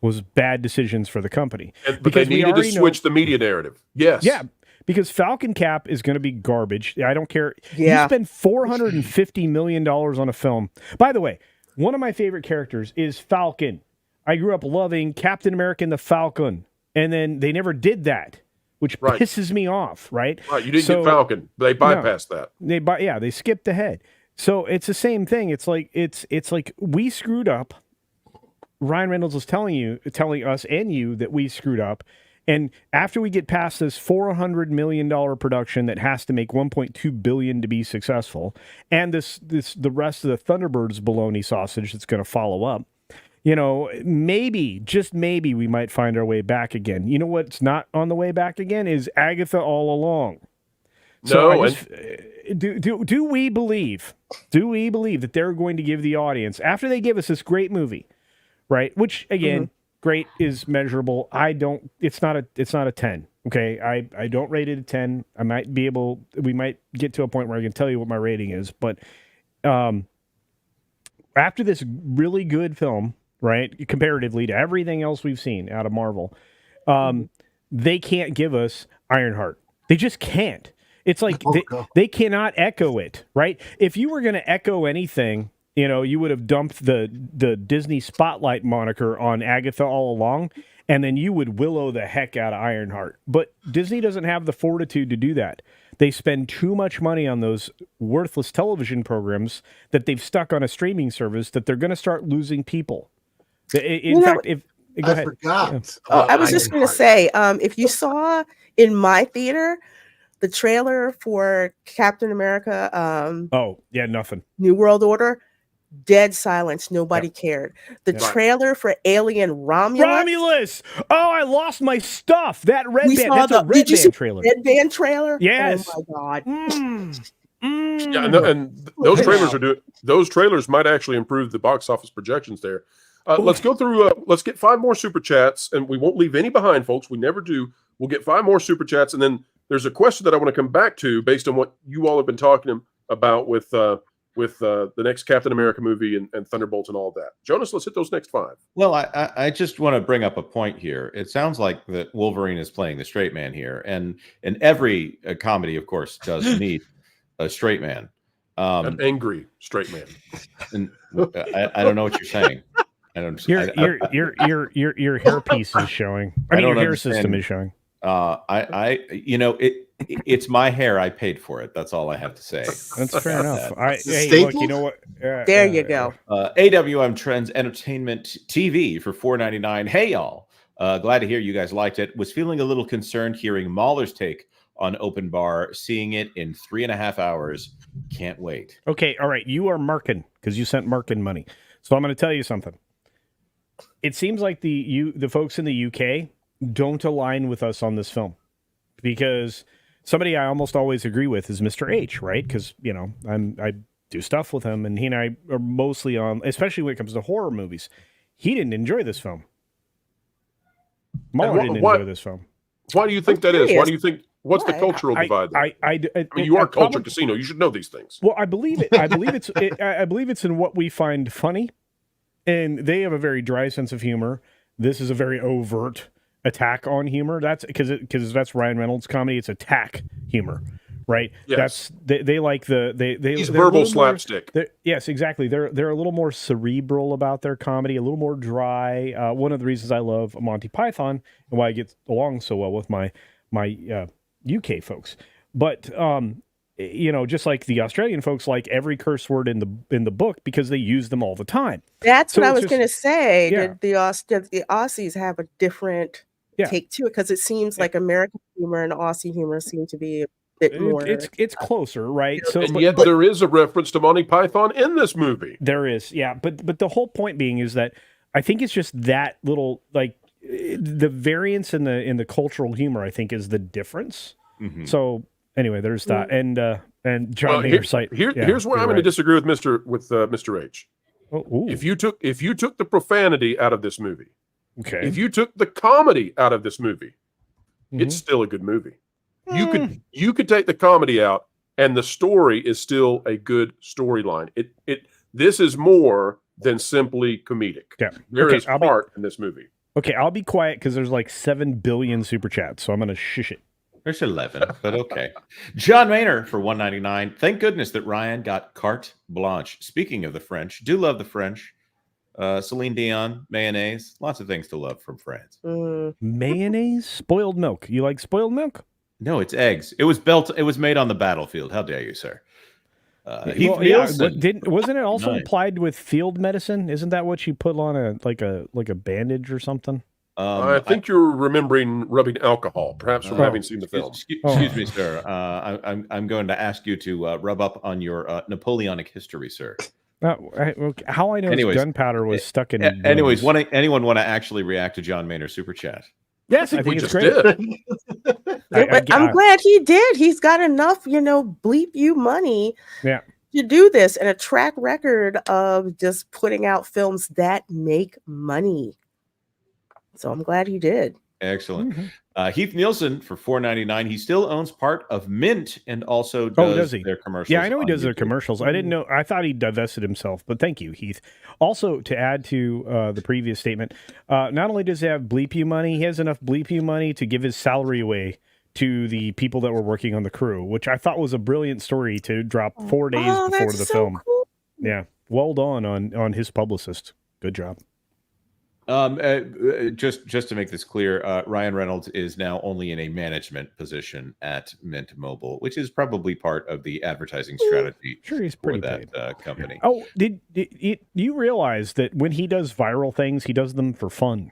was bad decisions for the company? But they needed to switch the media narrative. Yes. Yeah, because Falcon Cap is going to be garbage. I don't care. Yeah. You spend $450 million on a film. By the way, one of my favorite characters is Falcon. I grew up loving Captain America and the Falcon, and then they never did that, which pisses me off, right? Right, you didn't get Falcon. They bypassed that. They skipped ahead. So it's the same thing. It's like we screwed up. Ryan Reynolds was telling us and you that we screwed up. And after we get past this $400 million production that has to make $1.2 billion to be successful, and the rest of the Thunderbirds bologna sausage that's going to follow up, maybe, just maybe, we might find our way back again. You know what's not on the way back again is Agatha All Along. So do we believe that they're going to give the audience, after they give us this great movie, right? Which again, great is measurable. It's not a 10. Okay. I don't rate it a 10. We might get to a point where I can tell you what my rating is, but after this really good film, right, comparatively to everything else we've seen out of Marvel, they can't give us Ironheart. They just can't. It's like they cannot echo it, right? If you were going to echo anything, you would have dumped the Disney Spotlight moniker on Agatha All Along, and then you would willow the heck out of Ironheart. But Disney doesn't have the fortitude to do that. They spend too much money on those worthless television programs that they've stuck on a streaming service that they're going to start losing people. In fact, go ahead. Forgot. I was just going to say, if you saw in my theater the trailer for Captain America, nothing. New World Order, dead silence. Nobody cared. The trailer for Alien Romulus. Oh, I lost my stuff. That Red Band. That's a Red Band trailer. Red Band trailer. Yes. Oh my God. Yeah, and those trailers might actually improve the box office projections there. Let's go through. Let's get 5 more super chats, and we won't leave any behind, folks. We never do. We'll get 5 more super chats, and then there's a question that I want to come back to based on what you all have been talking about with the next Captain America movie and Thunderbolts and all that. Jonas, let's hit those next 5. Well, I just want to bring up a point here. It sounds like that Wolverine is playing the straight man here, and every comedy, of course, does need a straight man. An angry straight man. And I don't know what you're saying. I don't. Your hairpiece is showing. I mean, your hair system is showing. It's my hair. I paid for it. That's all I have to say. That's fair enough. Hey, look, you know what? There you go. AWM Trends Entertainment TV for $4.99. Hey, y'all. Glad to hear you guys liked it. Was feeling a little concerned hearing Mahler's take on Open Bar, seeing it in 3.5 hours. Can't wait. Okay, all right. You are marking because you sent Markin money. So I'm going to tell you something. It seems like the folks in the UK don't align with us on this film, because somebody I almost always agree with is Mr. H, right? Because I do stuff with him, and he and I are mostly on, especially when it comes to horror movies. He didn't enjoy this film. Mahler didn't enjoy this film. Why do you think that is? Why do you think? What's the cultural divide there? I mean, you are Culture Casino. You should know these things. Well, I believe it. I believe it's in what we find funny, and they have a very dry sense of humor. This is a very overt attack on humor. That's because that's Ryan Reynolds' comedy. It's attack humor, right? Yes. They like he's verbal slapstick. Yes, exactly. They're a little more cerebral about their comedy, a little more dry. One of the reasons I love Monty Python and why I get along so well with my UK folks, but just like the Australian folks like every curse word in the book because they use them all the time. That's what I was going to say. Yeah. Did the Aussies have a different take to it? Because it seems like American humor and Aussie humor seem to be a bit more. It's closer, right? So, yet there is a reference to Monty Python in this movie. There is, yeah. But the whole point being is that I think it's just that little the variance in the cultural humor. I think is the difference. Mm-hmm. So anyway, there's that, and John Maynard's site. Here's where I'm going to disagree with Mr. H. Oh, if you took the profanity out of this movie, okay. If you took the comedy out of this movie, it's still a good movie. You could take the comedy out, and the story is still a good storyline. This is more than simply comedic. Yeah, there is heart in this movie. Okay, I'll be quiet because there's like 7 billion super chats, so I'm going to shush it. There's 11, but okay. John Maynard for $1.99. Thank goodness that Ryan got carte blanche. Speaking of the French, do love the French. Celine Dion, mayonnaise, lots of things to love from France. Mayonnaise, spoiled milk. You like spoiled milk? No, it's eggs. It was made on the battlefield. How dare you, sir? Wasn't it also applied with field medicine? Isn't that what you put on a bandage or something? I think you're remembering rubbing alcohol, perhaps from having seen the film. Excuse me, sir. I'm going to ask you to rub up on your Napoleonic history, sir. How I know gunpowder was stuck in. Anyways, anyone want to actually react to John Maynard's super chat? Yes, I think it's great. I'm glad he did. He's got enough, bleep you money. Yeah. To do this and a track record of just putting out films that make money. So I'm glad he did. Excellent. Heath Nielsen for $4.99. He still owns part of Mint and also does their commercials. Yeah, I know he does their commercials. I didn't know. I thought he divested himself, but thank you, Heath. Also, to add to the previous statement, not only does he have Bleep You money, he has enough Bleep You money to give his salary away to the people that were working on the crew, which I thought was a brilliant story to drop 4 days before the film. Cool. Yeah, well done on his publicist. Good job. Just to make this clear, Ryan Reynolds is now only in a management position at Mint Mobile, which is probably part of the advertising strategy he's for pretty that company. Oh, did you realize that when he does viral things, he does them for fun?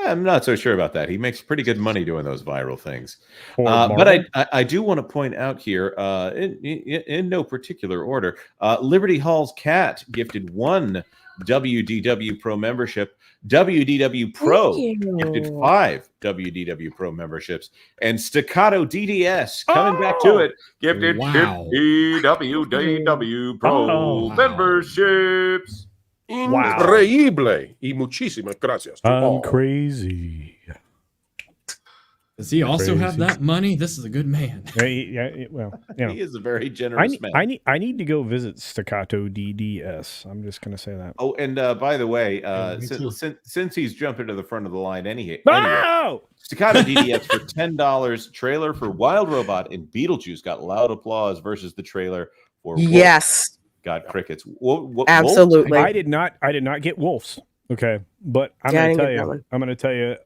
I'm not so sure about that. He makes pretty good money doing those viral things. But I do want to point out here, in no particular order, Liberty Hall's cat gifted 1 WDW Pro membership. WDW Pro gifted 5 WDW Pro memberships. And Staccato DDS, coming back to it, gifted 50 WDW Pro memberships. Increíble. Y muchísimas gracias. I'm crazy. Does he also have Crazy. that money? This is a good man. Well, you know. He is a very generous man. I need to go visit Staccato DDS. I'm just going to say that. Oh, and by the way, me too. since he's jumping to the front of the line anyway, No! Staccato DDS for $10. Trailer for Wild Robot and Beetlejuice got loud applause versus the trailer for Wolf. Yes. Got crickets. Absolutely. I did not get Wolves. Okay, but I'm going to tell you,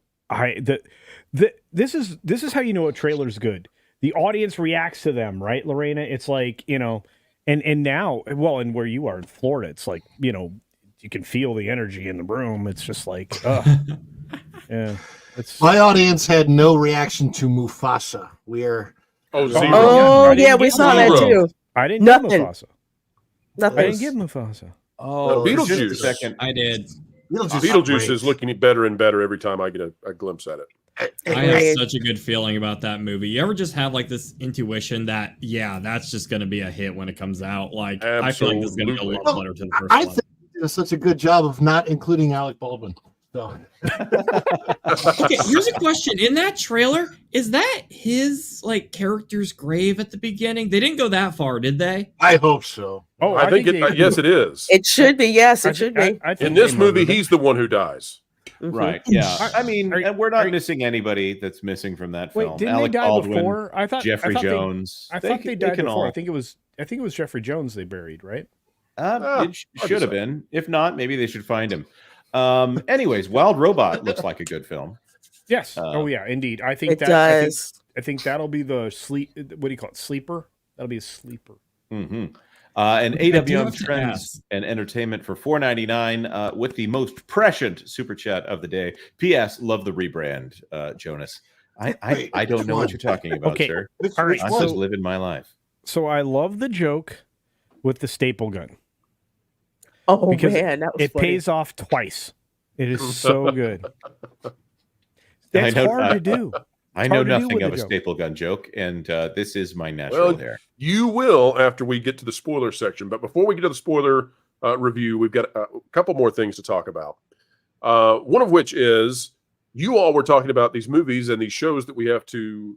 this is how you know a trailer's good. The audience reacts to them, right, Lorena? It's like, you know, and now, well, and where you are in Florida, it's like, you know, you can feel the energy in the room. It's just like, yeah. My audience had no reaction to Mufasa. We are. Oh, yeah, we saw that too. I didn't get Mufasa. Nothing. I didn't get Mufasa. Oh, Beetlejuice. just a second. I did. Beetlejuice is looking better and better every time I get a glimpse at it. I have such a good feeling about that movie. You ever just have like this intuition that, yeah, that's just going to be a hit when it comes out? Like, I feel like this is going to be a lot better to the first I one. think they did such a good job of not including Alec Baldwin. So. Okay, here's a question. In that trailer, is that his like character's grave at the beginning? They didn't go that far, did they? I hope so. Oh, I think yes, it is. It should be. Yes, it should be. In this movie, he's the one who dies. Right. Yeah. I mean, and we're not missing anybody that's missing from that film. Wait, didn't Alec they die Baldwin, before? Jeffrey Jones. I thought they died can before. all- I think it was Jeffrey Jones they buried, right? It should have been. If not, maybe they should find him. Anyways, Wild Robot looks like a good film. Yes. Oh yeah, indeed. I think It that does. I think that'll be the sleep. What do you call it? Sleeper. That'll be a sleeper. Mm-hmm. And I do AWM have to Trends ask. and Entertainment for $4.99 with the most prescient super chat of the day. P.S. Love the rebrand, Jonas. I don't know what you're talking about, Okay. sir. All right, I'm so- just living my life. So I love the joke with the staple gun. Oh because man, that was it funny. pays off twice. It is so good. That's I know- hard to do. I It's know hard to do nothing with of the a joke. staple gun joke, and this is my natural Well, hair. you will after we get to the spoiler section. But before we get to the spoiler review, we've got a couple more things to talk about. One of which is you all were talking about these movies and these shows that we have to,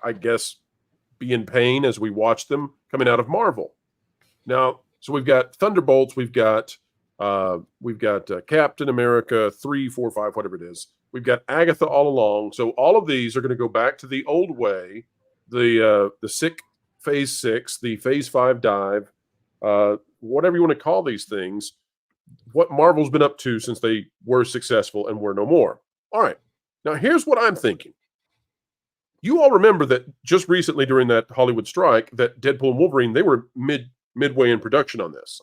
I guess, be in pain as we watch them coming out of Marvel. Now, so we've got Thunderbolts, we've got Captain America 3, 4, 5, whatever it is. We've got Agatha all along. So all of these are going to go back to the old way, the sick Phase 6, the Phase 5 dive, whatever you want to call these things. What Marvel's been up to since they were successful and were no more. All right. Now here's what I'm thinking. You all remember that just recently during that Hollywood strike, that Deadpool and Wolverine, they were midway in production on this.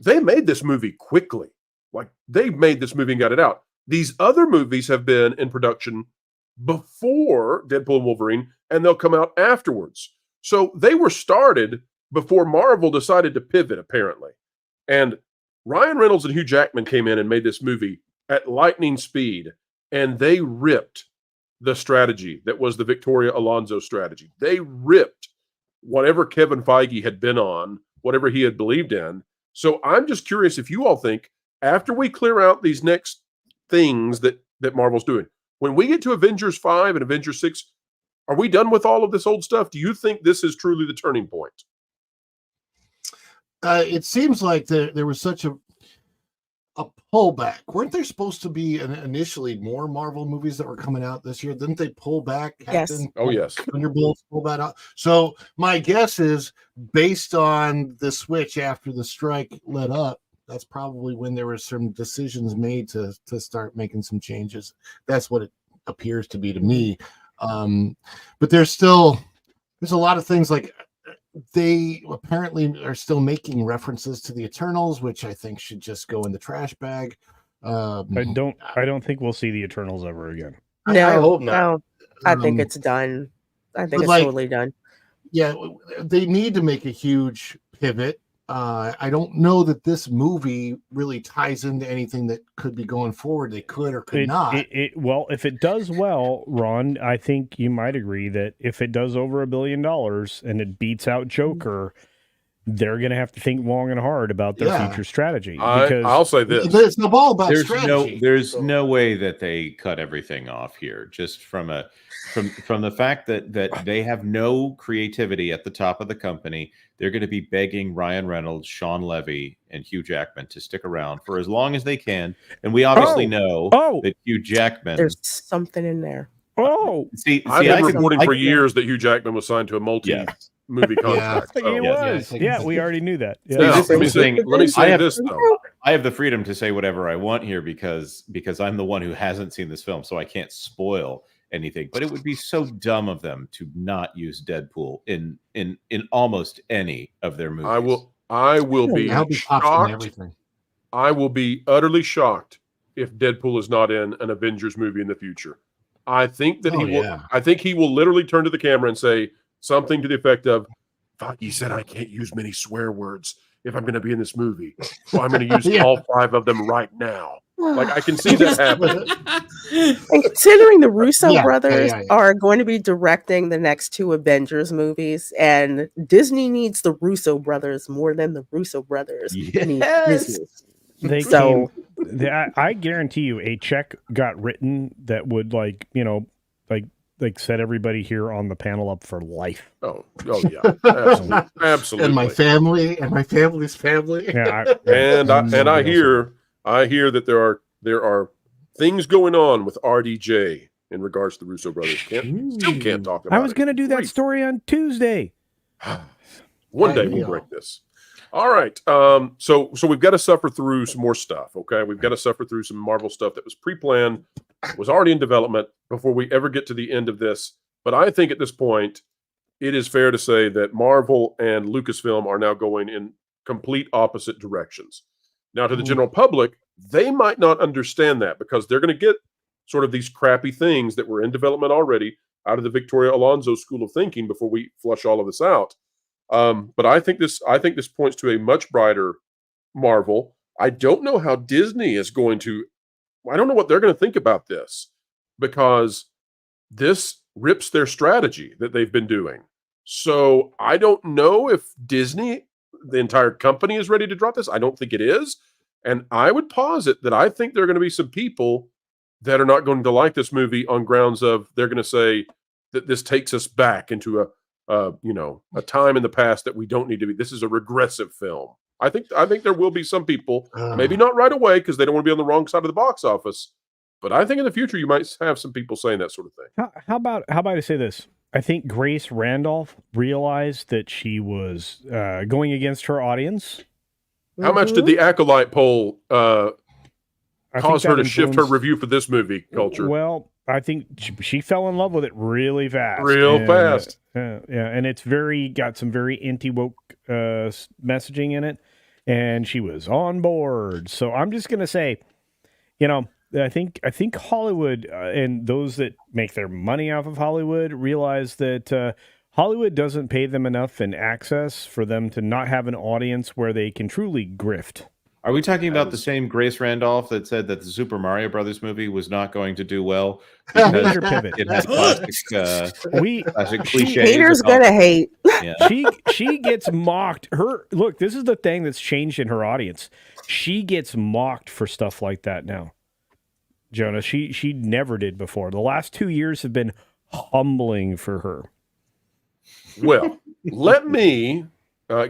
They made this movie quickly. Like they made this movie and got it out. These other movies have been in production before Deadpool and Wolverine, and they'll come out afterwards. So they were started before Marvel decided to pivot, apparently. And Ryan Reynolds and Hugh Jackman came in and made this movie at lightning speed, and they ripped the strategy that was the Victoria Alonso strategy. They ripped whatever Kevin Feige had been on, whatever he had believed in. So I'm just curious if you all think, after we clear out these next things that Marvel's doing, when we get to Avengers 5 and Avengers 6, are we done with all of this old stuff? Do you think this is truly the turning point? It seems like there was such a pullback. Weren't there supposed to be initially more Marvel movies that were coming out this year? Didn't they pull back? Yes. Oh, yes. Thunderbolts pull that out. So my guess is, based on the switch after the strike let up, that's probably when there were some decisions made to start making some changes. That's what it appears to be to me. But there's a lot of things like they apparently are still making references to the Eternals, which I think should just go in the trash bag. I don't think we'll see the Eternals ever again. No, I hope not. no. I think it's done. I think it's totally done. Yeah, they need to make a huge pivot. I don't know that this movie really ties into anything that could be going forward. They could or could not. Well, if it does well, Ron, I think you might agree that if it does over $1 billion and it beats out Joker, they're going to have to think long and hard about their future strategy. I'll say this: it's not all about there's strategy. There's no way that they cut everything off here. Just from the fact that they have no creativity at the top of the company, they're going to be begging Ryan Reynolds, Sean Levy, and Hugh Jackman to stick around for as long as they can. And we obviously know that Hugh Jackman. There's something in there. See, I've been reporting for years that Hugh Jackman was signed to a multi-movie contract. He was. Yeah, we already knew that. Yeah. Now, let me say this though. I have the freedom to say whatever I want here because I'm the one who hasn't seen this film, so I can't spoil anything. But it would be so dumb of them to not use Deadpool in almost any of their movies. I will be shocked. I will be utterly shocked if Deadpool is not in an Avengers movie in the future. I think that he will. I think he will literally turn to the camera and say something to the effect of, "You said I can't use many swear words if I'm going to be in this movie, so I'm going to use all 5 of them right now." Like I can see that happening. And considering the Russo brothers are going to be directing the next 2 Avengers movies, and Disney needs the Russo brothers more than the Russo brothers need Disney. I guarantee you a check got written that would like set everybody here on the panel up for life. Oh yeah, absolutely. And my family and my family's family. Yeah, I hear that there are things going on with RDJ in regards to the Russo brothers. Still can't talk about it. I was going to do that story on Tuesday. One day we'll break this. All right. So we've got to suffer through some more stuff. Okay. We've got to suffer through some Marvel stuff that was pre-planned, was already in development before we ever get to the end of this. But I think at this point, it is fair to say that Marvel and Lucasfilm are now going in complete opposite directions. Now, to the general public, they might not understand that because they're going to get sort of these crappy things that were in development already out of the Victoria Alonso school of thinking before we flush all of this out. But I think this points to a much brighter Marvel. I don't know how Disney is going to. I don't know what they're going to think about this because this rips their strategy that they've been doing. So I don't know if Disney, the entire company, is ready to drop this. I don't think it is. And I would posit that I think there are going to be some people that are not going to like this movie on grounds of they're going to say that this takes us back into a time in the past that we don't need to be. This is a regressive film. I think there will be some people, maybe not right away because they don't want to be on the wrong side of the box office, but I think in the future you might have some people saying that sort of thing. How about I say this? I think Grace Randolph realized that she was going against her audience. How much did the Acolyte poll cause her to shift her review for this movie, Culture? Well, I think she fell in love with it really fast. And it's got some very anti-woke messaging in it, and she was on board. So I'm just going to say, I think Hollywood and those that make their money off of Hollywood realize that Hollywood doesn't pay them enough in access for them to not have an audience where they can truly grift. Are we talking about the same Grace Randolph that said that the Super Mario Brothers movie was not going to do well because it had classic cliches? Haters gonna hate. Yeah. She gets mocked. This is the thing that's changed in her audience. She gets mocked for stuff like that now. Jonah, she never did before. The last 2 years have been humbling for her. Well, let me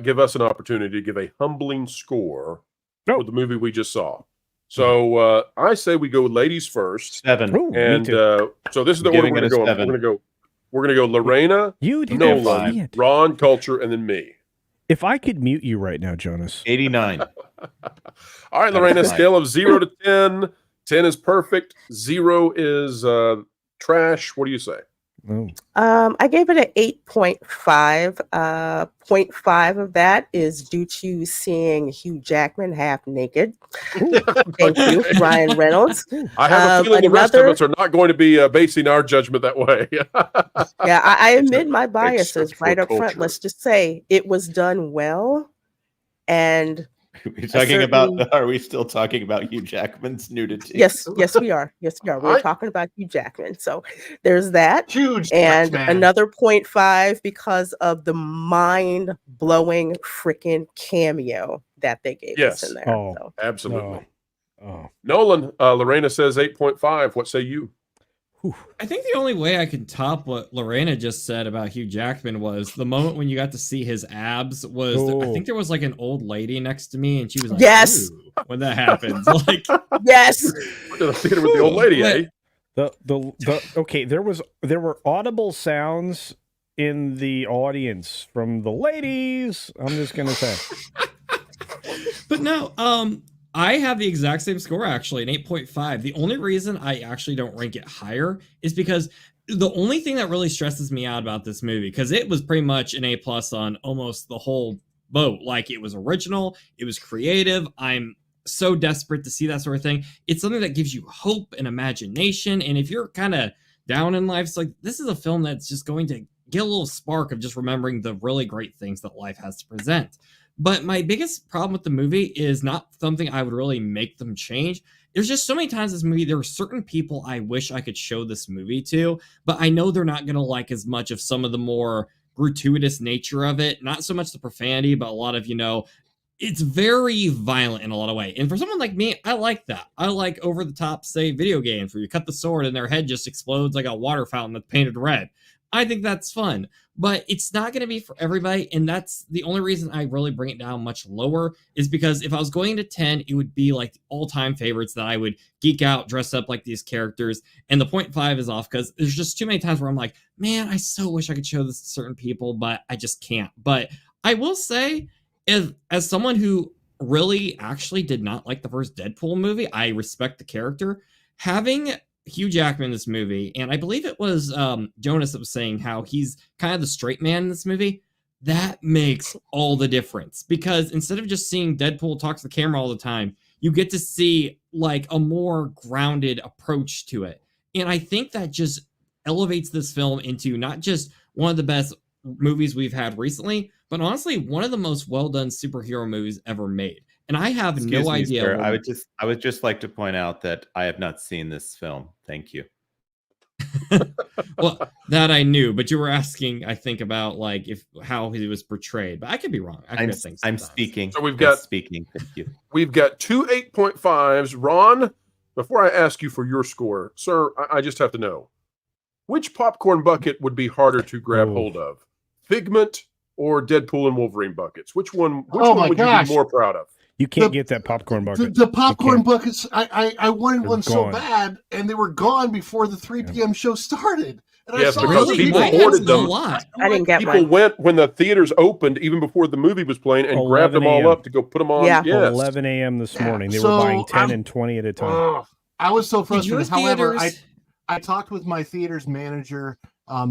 give us an opportunity to give a humbling score for the movie we just saw. So I say we go ladies first. 7. Ooh, and so this is the order we're going to go. We're going to go Lorena, Nolan, Ron, Culture, and then me. If I could mute you right now, Jonas. 89. All right, Lorena, scale of 0 to 10. 10 is perfect. 0 is trash. What do you say? I gave it an 8.5. 0.5 of that is due to seeing Hugh Jackman half naked. Thank you, Ryan Reynolds. I have a feeling the rest of us are not going to be basing our judgment that way. Yeah, I admit my biases right up front. Let's just say it was done well, and We're talking about. Are we still talking about Hugh Jackman's nudity? Yes, we are. We're talking about Hugh Jackman. So there's that. Huge. And man. another 0.5 because of the mind-blowing freaking cameo that they gave us in there. Oh, so. Absolutely. Oh. Nolan, Lorena says 8.5. What say you? I think the only way I can top what Lorena just said about Hugh Jackman was the moment when you got to see his abs was I think there was like an old lady next to me and she was like, yes, ooh, when that happens. Like, yes. To the theater with the old lady, eh? Okay, there were audible sounds in the audience from the ladies. I'm just gonna say. But no, I have the exact same score, actually, an 8.5. The only reason I actually don't rank it higher is because the only thing that really stresses me out about this movie, because it was pretty much an A+ on almost the whole boat. Like, it was original, it was creative. I'm so desperate to see that sort of thing. It's something that gives you hope and imagination. And if you're kind of down in life, it's like, this is a film that's just going to get a little spark of just remembering the really great things that life has to present. But my biggest problem with the movie is not something I would really make them change. There's just so many times in this movie, there are certain people I wish I could show this movie to, but I know they're not going to like as much of some of the more gratuitous nature of it. Not so much the profanity, but a lot of, it's very violent in a lot of ways. And for someone like me, I like that. I like over the top, say, video games where you cut the sword and their head just explodes like a water fountain that's painted red. I think that's fun, but it's not going to be for everybody. And that's the only reason I really bring it down much lower is because if I was going to 10, it would be like all-time favorites that I would geek out, dress up like these characters. And the 0.5 is off because there's just too many times where I'm like, man, I so wish I could show this to certain people, but I just can't. But I will say, as someone who really actually did not like the first Deadpool movie, I respect the character. Having Hugh Jackman in this movie, and I believe it was Jonas that was saying how he's kind of the straight man in this movie, that makes all the difference. Because instead of just seeing Deadpool talk to the camera all the time, you get to see like a more grounded approach to it. And I think that just elevates this film into not just one of the best movies we've had recently, but honestly, one of the most well-done superhero movies ever made. And I have Excuse no me, idea. Sir. I would just like to point out that I have not seen this film. Thank you. Well, that I knew, but you were asking, I think, about like how he was portrayed. But I could be wrong. I'm speaking. So we've got speaking. Thank you. We've got two 8.5s. Ron, before I ask you for your score, sir, I just have to know which popcorn bucket would be harder to grab hold of, Figment or Deadpool and Wolverine buckets? Which one would you be more proud of? You can't get that popcorn bucket. The popcorn buckets, I wanted one so gone. bad, and they were gone before the 3 p.m. show started. And Yes, I saw because them. people hoarded them. I didn't get People mine. went when the theaters opened, even before the movie was playing, and grabbed them 11 all up to go put them on. Yeah. Yes. 11 a.m. this morning. They So were buying 10 I'm- and 20 at a time. I was so frustrated. your However, theaters- I talked with my theater's manager.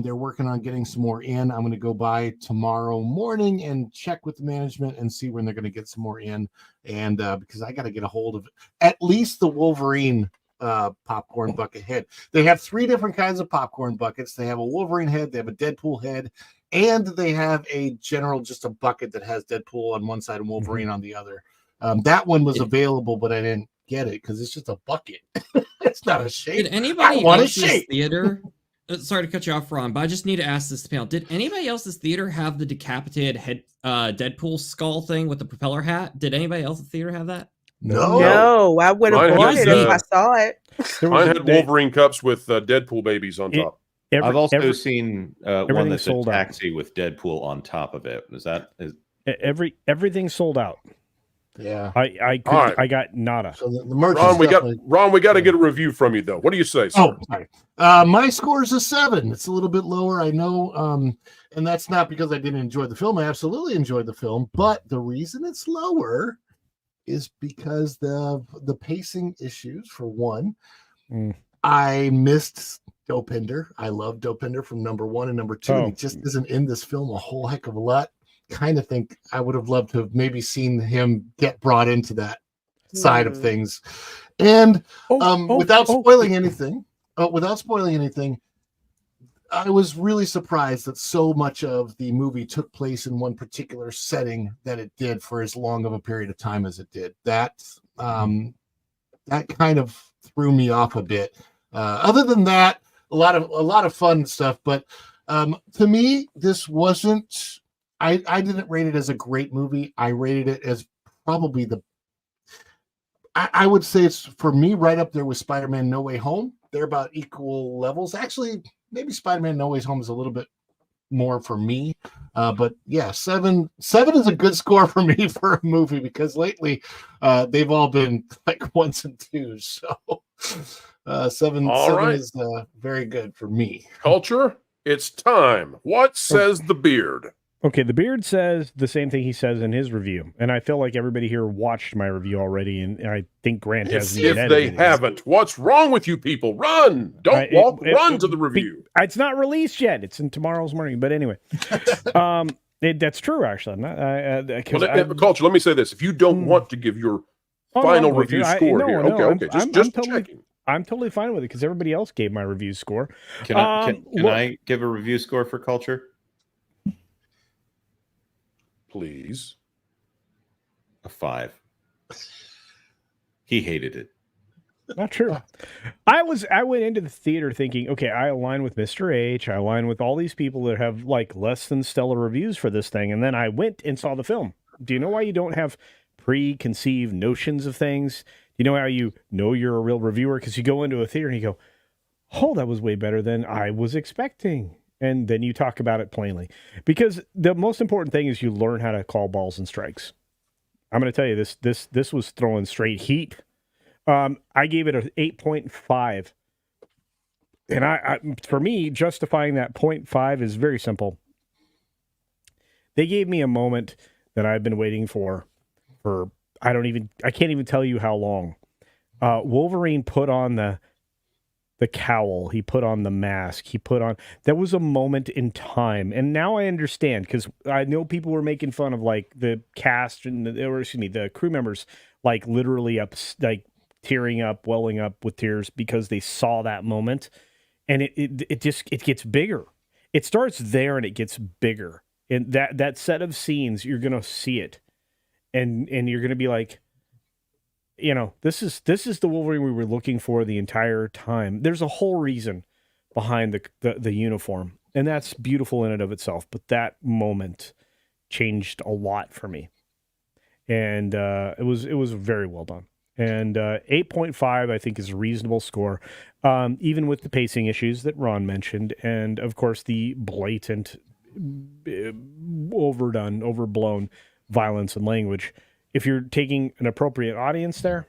They're working on getting some more in. I'm going to go by tomorrow morning and check with the management and see when they're going to get some more in. And because I got to get a hold of at least the Wolverine popcorn bucket head. They have 3 different kinds of popcorn buckets. They have a Wolverine head, they have a Deadpool head, and they have a general, just a bucket that has Deadpool on one side and Wolverine on the other. That one was available, but I didn't get it because it's just a bucket. It's not a shape. Did anybody I want a else's shape. theater? Sorry to cut you off, Ron, but I just need to ask this panel. Did anybody else's theater have the decapitated head Deadpool skull thing with the propeller hat? Did anybody else's theater have that? No, I would have Mine bought has, it if I saw it. Mine had Wolverine cups with Deadpool babies on top. I've also seen one everything's that's a sold out. taxi with Deadpool on top of it. Everything's sold out. Yeah, right. I got nada. So the merch. Ron, we got to get a review from you though. What do you say, sir? Oh, sorry. My score is a 7. It's a little bit lower, I know, and that's not because I didn't enjoy the film. I absolutely enjoyed the film, but the reason it's lower is because the pacing issues. For one, I missed Dopinder. I love Dopinder from number 1 and number 2. And he just isn't in this film a whole heck of a lot. Kind of think I would have loved to have maybe seen him get brought into that side of things. And without spoiling anything, I was really surprised that so much of the movie took place in one particular setting that it did for as long of a period of time as it did. That kind of threw me off a bit. Other than that, a lot of fun stuff. But to me, this wasn't. I didn't rate it as a great movie. I rated it as probably I would say it's, for me, right up there with Spider-Man No Way Home. They're about equal levels. Actually, maybe Spider-Man No Way Home is a little bit more for me. But yeah, 7 is a good score for me for a movie, because lately they've all been like 1s and 2s. So 7 is very good for me. Culture, it's time. What says the beard? Okay, the beard says the same thing he says in his review, and I feel like everybody here watched my review already, and I think Grant hasn't. If they haven't, what's wrong with you people? Run! Don't walk, run to the review. It's not released yet. It's in tomorrow's morning. But anyway, that's true, actually. I'm not, Culture, let me say this. If you don't want to give your final review score here, okay, just checking. I'm totally fine with it, because everybody else gave my review score. Can I give a review score for Culture? Please. A 5. He hated it. Not true. I went into the theater thinking, okay, I align with Mr. H. I align with all these people that have like less than stellar reviews for this thing. And then I went and saw the film. Do you know why you don't have preconceived notions of things? You know how you know you're a real reviewer? Because you go into a theater and you go, oh, that was way better than I was expecting. And then you talk about it plainly, because the most important thing is you learn how to call balls and strikes. I'm going to tell you this was throwing straight heat. I gave it an 8.5, and I for me, justifying that 0.5 is very simple. They gave me a moment that I've been waiting for I can't even tell you how long. Wolverine put on the cowl, he put on the mask, that was a moment in time. And now I understand, because I know people were making fun of like the cast and the crew members, like literally like tearing up, welling up with tears because they saw that moment. And it gets bigger. It starts there and it gets bigger. And that set of scenes, you're going to see it. And you're going to be like, you know, this is the Wolverine we were looking for the entire time. There's a whole reason behind the uniform, and that's beautiful in and of itself. But that moment changed a lot for me, and it was very well done. And 8.5, I think, is a reasonable score, even with the pacing issues that Ron mentioned, and of course the blatant, overdone, overblown violence and language. If you're taking an appropriate audience there,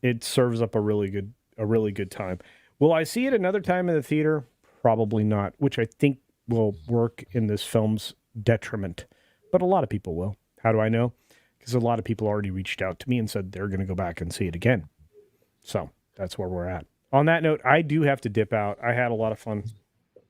it serves up a really good time. Will I see it another time in the theater? Probably not, which I think will work in this film's detriment. But a lot of people will. How do I know? Because a lot of people already reached out to me and said they're going to go back and see it again. So that's where we're at. On that note, I do have to dip out. I had a lot of fun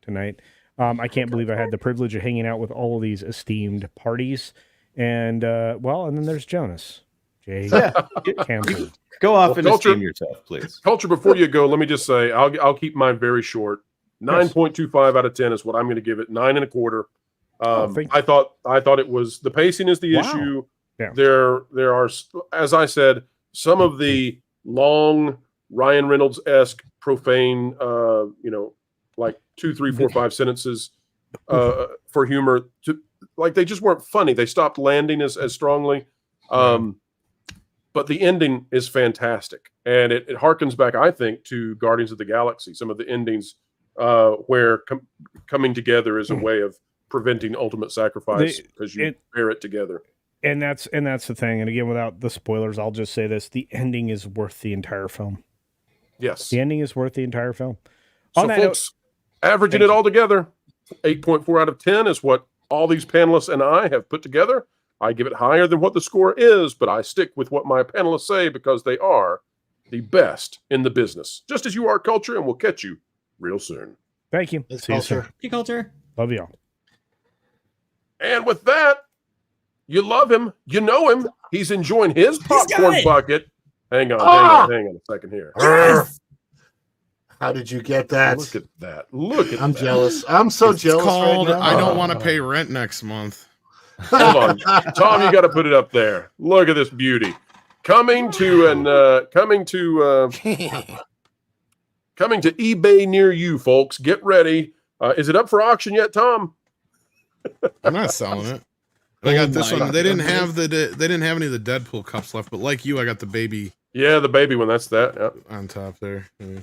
tonight. I can't believe I had the privilege of hanging out with all of these esteemed parties. And and then there's Jonas. Campbell. Go off and esteem yourself, please. Culture, before you go, let me just say I'll keep mine very short. 9.25 out of 10 is what I'm going to give it. 9.25. I thought it was, the pacing is the issue. Yeah. There are, as I said, some of the long Ryan Reynolds-esque profane, like 2, 3, 4, 5 sentences for humor. Like they just weren't funny. They stopped landing as strongly. But the ending is fantastic. And it harkens back, I think, to Guardians of the Galaxy. Some of the endings where coming together is a way of preventing ultimate sacrifice because you pair it together. And that's the thing. And again, without the spoilers, I'll just say this. The ending is worth the entire film. Yes. The ending is worth the entire film. So folks, averaging it all together, 8.4 out of 10 is what all these panelists and I have put together. I give it higher than what the score is, but I stick with what my panelists say because they are the best in the business. Just as you are, Culture, and we'll catch you real soon. Thank you. See you soon. Hey, Culture. Love y'all. And with that, you love him. You know him. He's enjoying his popcorn bucket. Hang on a second here. Yes! How did you get that? Look at that. Look at I'm that. jealous. I'm so It's jealous called right now. I don't want to pay rent next month. Hold on. Tom, you got to put it up there. Look at this beauty. Coming to eBay near you, folks. Get ready. Is it up for auction yet, Tom? I'm not selling it. I got this one. They didn't have any of the Deadpool cups left, but like you, I got the baby. Yeah, the baby one. That's that. Yep. On top there. Yeah.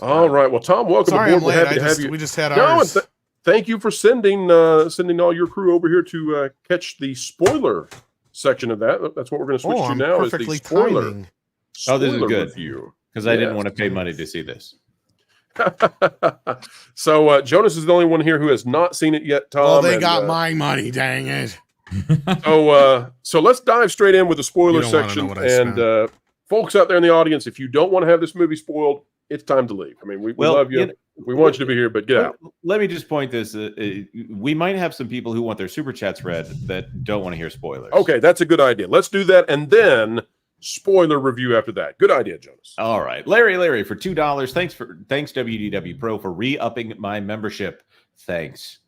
All right. Well, Tom, welcome Sorry, aboard. I'm We're late. happy to have you. We just had No, ours. thank you for sending all your crew over here to catch the spoiler section of that. That's what we're going to switch to I'm now. Is the perfectly spoiler? timing. Oh, this is spoiler good review. because I didn't want to pay money to see this. So Jonas is the only one here who has not seen it yet, Tom. Well, they and, got my money. Dang it. So let's dive straight in with the spoiler You don't wanna section. know what I And folks out there in the audience, if you don't want to have this movie spoiled, it's time to leave. I mean, we love you. We want you to be here, but get out. Let me just point this. We might have some people who want their super chats read that don't want to hear spoilers. Okay, that's a good idea. Let's do that, and then spoiler review after that. Good idea, Jonas. All right, Larry for $2. Thanks WDW Pro for re-upping my membership. Thanks.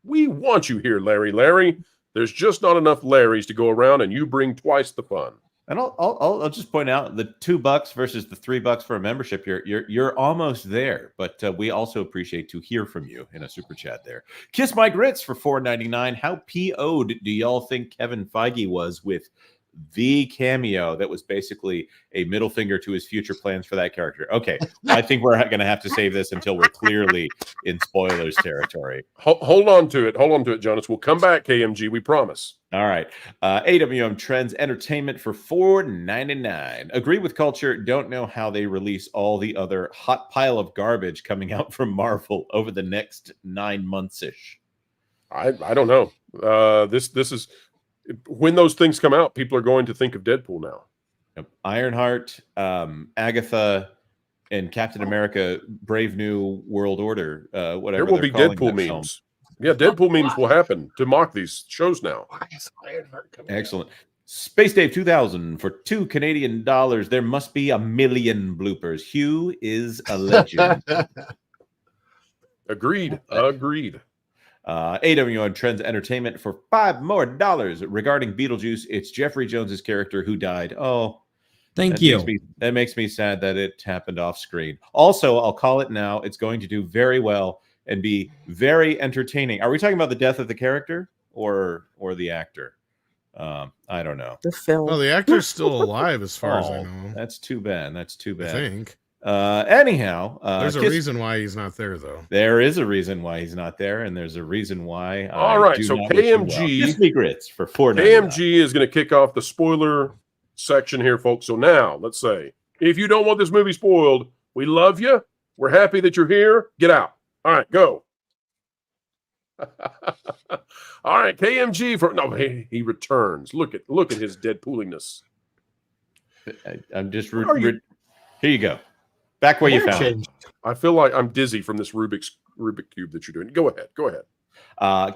We want you here, Larry. There's just not enough Larrys to go around, and you bring twice the fun. And I'll just point out the $2 versus the $3 for a membership. You're almost there, but we also appreciate to hear from you in a super chat there. Kiss My Grits for $4.99. How PO'd do y'all think Kevin Feige was with the cameo that was basically a middle finger to his future plans for that character? Okay, I think we're going to have to save this until we're clearly in spoilers territory. Hold on to it, Jonas. We'll come back, KMG. We promise. All right. AWM Trends Entertainment for $4.99. Agree with culture. Don't know how they release all the other hot pile of garbage coming out from Marvel over the next 9 months-ish. I don't know. This is when those things come out, people are going to think of Deadpool now. Yep. Ironheart, Agatha, and Captain America: Brave New World Order. Whatever. There will be calling Deadpool that memes. Yeah, Deadpool memes will happen to mock these shows now. Excellent. Space Dave 2000 for $2 Canadian. There must be a million bloopers. Hugh is a legend. Agreed. AWN Trends Entertainment for $5 more regarding Beetlejuice. It's Jeffrey Jones's character who died. Oh, thank you. That makes me sad that it happened off screen. Also, I'll call it now. It's going to do very well and be very entertaining. Are we talking about the death of the character or the actor? I don't know. The film. Well, the actor's still alive as far as I know. That's too bad. I think. Anyhow, there's a reason why he's not there, though. There is a reason why he's not there, and there's a reason why. All right, so KMG Secrets for $4.99. KMG is going to kick off the spoiler section here, folks. So now, let's say, if you don't want this movie spoiled, we love you. We're happy that you're here. Get out. All right, go. All right, KMG he returns. Look at his Deadpooliness. I'm just here you go. Back where you found it. I feel like I'm dizzy from this Rubik Cube that you're doing. Go ahead.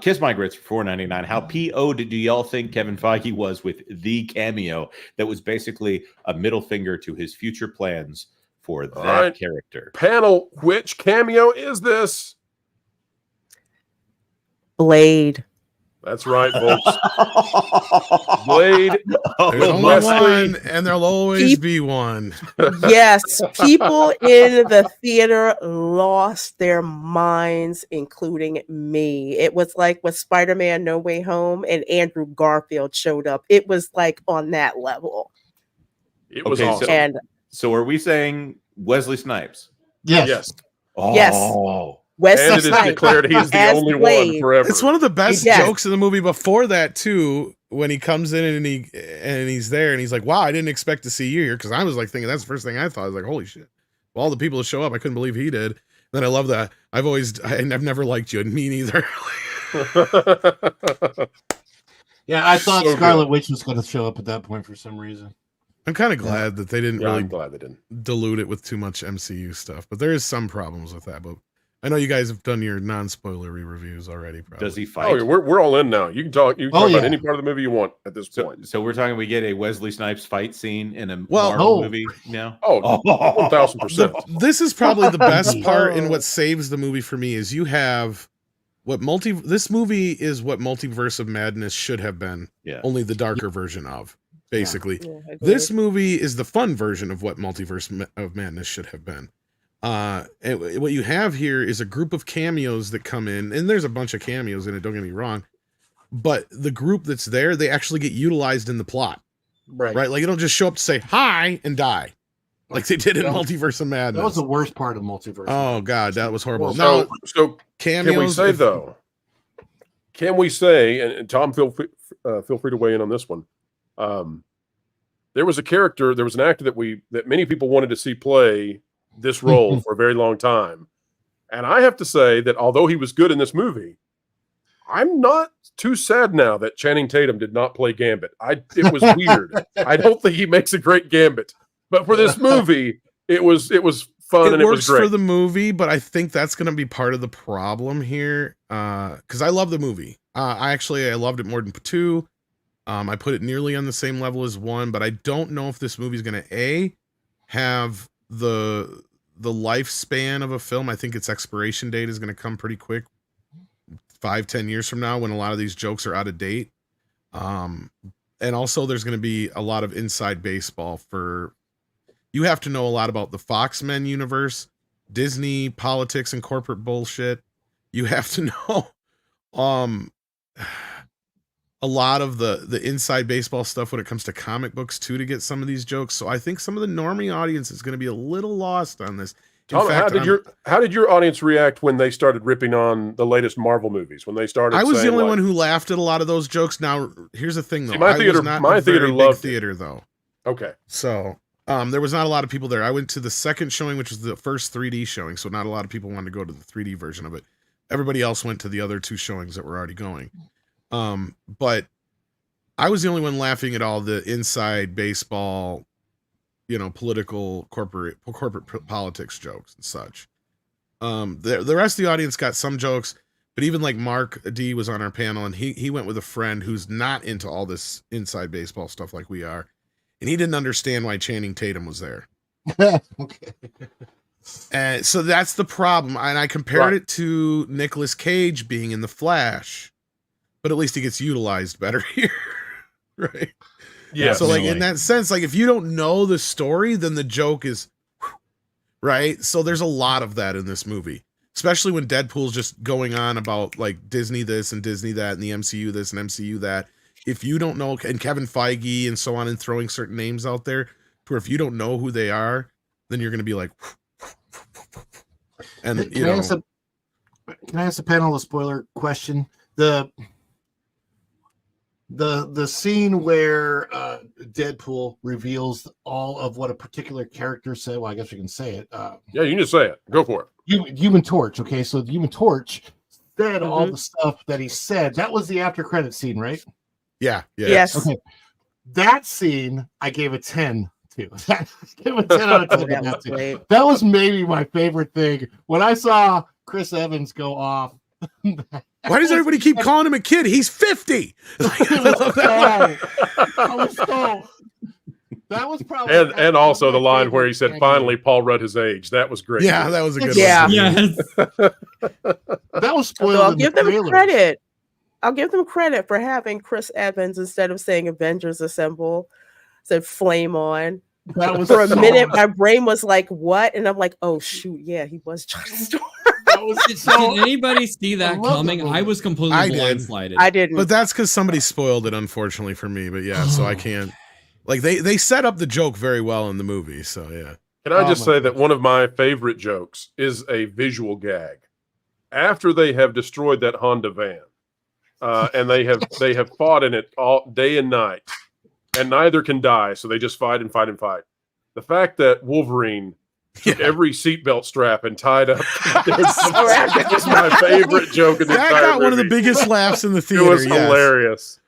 Kiss My Grits for $4.99. How PO'd do y'all think Kevin Feige was with the cameo that was basically a middle finger to his future plans for that character? Panel, which cameo is this? Blade. That's right, folks. Blade. There's only one, and there'll always be one. Yes, people in the theater lost their minds, including me. It was like when Spider-Man No Way Home and Andrew Garfield showed up. It was like on that level. It was awesome. So are we saying Wesley Snipes? Yes. Oh. Yes. Wesley and it is declared he's the only one forever. It's one of the best jokes in the movie before that too, when he comes in and he's there and he's like, wow, I didn't expect to see you here, because I was like thinking that's the first thing I thought. I was like, holy shit. Well, all the people that show up, I couldn't believe he did. Then I love that. I've never liked you, and me neither. Yeah, I thought Scarlet Witch was going to show up at that point for some reason. I'm kind of glad that they didn't I'm glad they didn't dilute it with too much MCU stuff, but there is some problems with that. But I know you guys have done your non-spoilery reviews already. Probably. Does he fight? Oh, we're all in now. You can talk. You can talk about any part of the movie you want at this point. So we're talking. We get a Wesley Snipes fight scene in a Well, Marvel movie now. Oh, 1000%. This is probably the best part, and what saves the movie for me is you have this movie is what Multiverse of Madness should have been. Yeah. Only the darker version of. Basically, Yeah, this movie is the fun version of what Multiverse of Madness should have been. And what you have here is a group of cameos that come in, and there's a bunch of cameos in it, don't get me wrong, but the group that's there, they actually get utilized in the plot. Right. Like, you don't just show up to say hi and die like they did in Multiverse of Madness. That was the worst part of Multiverse. Oh God, that was horrible. So cameos, can we say though? Can we say, and Tom, feel free to weigh in on this one. There was an actor that many people wanted to see play this role for a very long time. And I have to say that although he was good in this movie, I'm not too sad now that Channing Tatum did not play Gambit. It was weird. I don't think he makes a great Gambit. But for this movie, it was fun and it was great. For the movie, but I think that's going to be part of the problem here. Because I love the movie. I loved it more than 2. I put it nearly on the same level as 1, but I don't know if this movie is going to have the lifespan of a film. I think its expiration date is going to come pretty quick, 5-10 years from now, when a lot of these jokes are out of date. And also there's going to be a lot of inside baseball you have to know a lot about the Fox-Men universe, Disney politics and corporate bullshit. You have to know a lot of the inside baseball stuff when it comes to comic books too, to get some of these jokes. So I think some of the normie audience is going to be a little lost on this. Tom, how did your audience react when they started ripping on the latest Marvel movies? When they started, I was the only one who laughed at a lot of those jokes. Now, here's the thing, though. My theater loved theater, though. Okay, so there was not a lot of people there. I went to the second showing, which was the first 3D showing, so not a lot of people wanted to go to the 3D version of it. Everybody else went to the other 2 showings that were already going. But I was the only one laughing at all the inside baseball, political corporate politics jokes and such. The rest of the audience got some jokes, but even like Mark D was on our panel, and he went with a friend who's not into all this inside baseball stuff like we are, and he didn't understand why Channing Tatum was there. Okay. And so that's the problem. And I compared it to Nicolas Cage being in The Flash, but at least he gets utilized better here. Right. Yeah. So like in that sense, like if you don't know the story, then the joke is right. So there's a lot of that in this movie, especially when Deadpool's just going on about like Disney this and Disney that and the MCU this and MCU that. If you don't know, and Kevin Feige and so on, and throwing certain names out there to where if you don't know who they are, then you're going to be like, and can I ask the panel a spoiler question? The scene where Deadpool reveals all of what a particular character said. Well, I guess you can say it. Yeah, you can just say it. Go for it. Human Torch. Okay, so the Human Torch said all the stuff that he said. That was the after credit scene, right? Yeah. Yes. Okay. That scene, I gave a 10 to. I gave a 10 out of 10. That was maybe my favorite thing. When I saw Chris Evans go off. Why does everybody keep calling him a kid? He's 50. That was probably and also the line where he said, "Finally, Paul read his age." That was great. Yeah, that was a good one. Yes. That was spoiled. So I'll give them credit. I'll give them credit for having Chris Evans, instead of saying Avengers Assemble, said Flame On. That was for a minute, my brain was like, "What?" And I'm like, "Oh shoot, yeah, he was Johnny Storm." Did anybody see that coming? I was completely blindsided. I didn't. But that's because somebody spoiled it, unfortunately for me. But yeah, so I can't. Like they set up the joke very well in the movie. So yeah. Can I just say that one of my favorite jokes is a visual gag. After they have destroyed that Honda van, and they have fought in it all day and night, and neither can die, so they just fight and fight and fight. The fact that Wolverine took every seatbelt strap and tied up that was my favorite joke in the entire got movie. one of the biggest laughs in the theater. It was hilarious.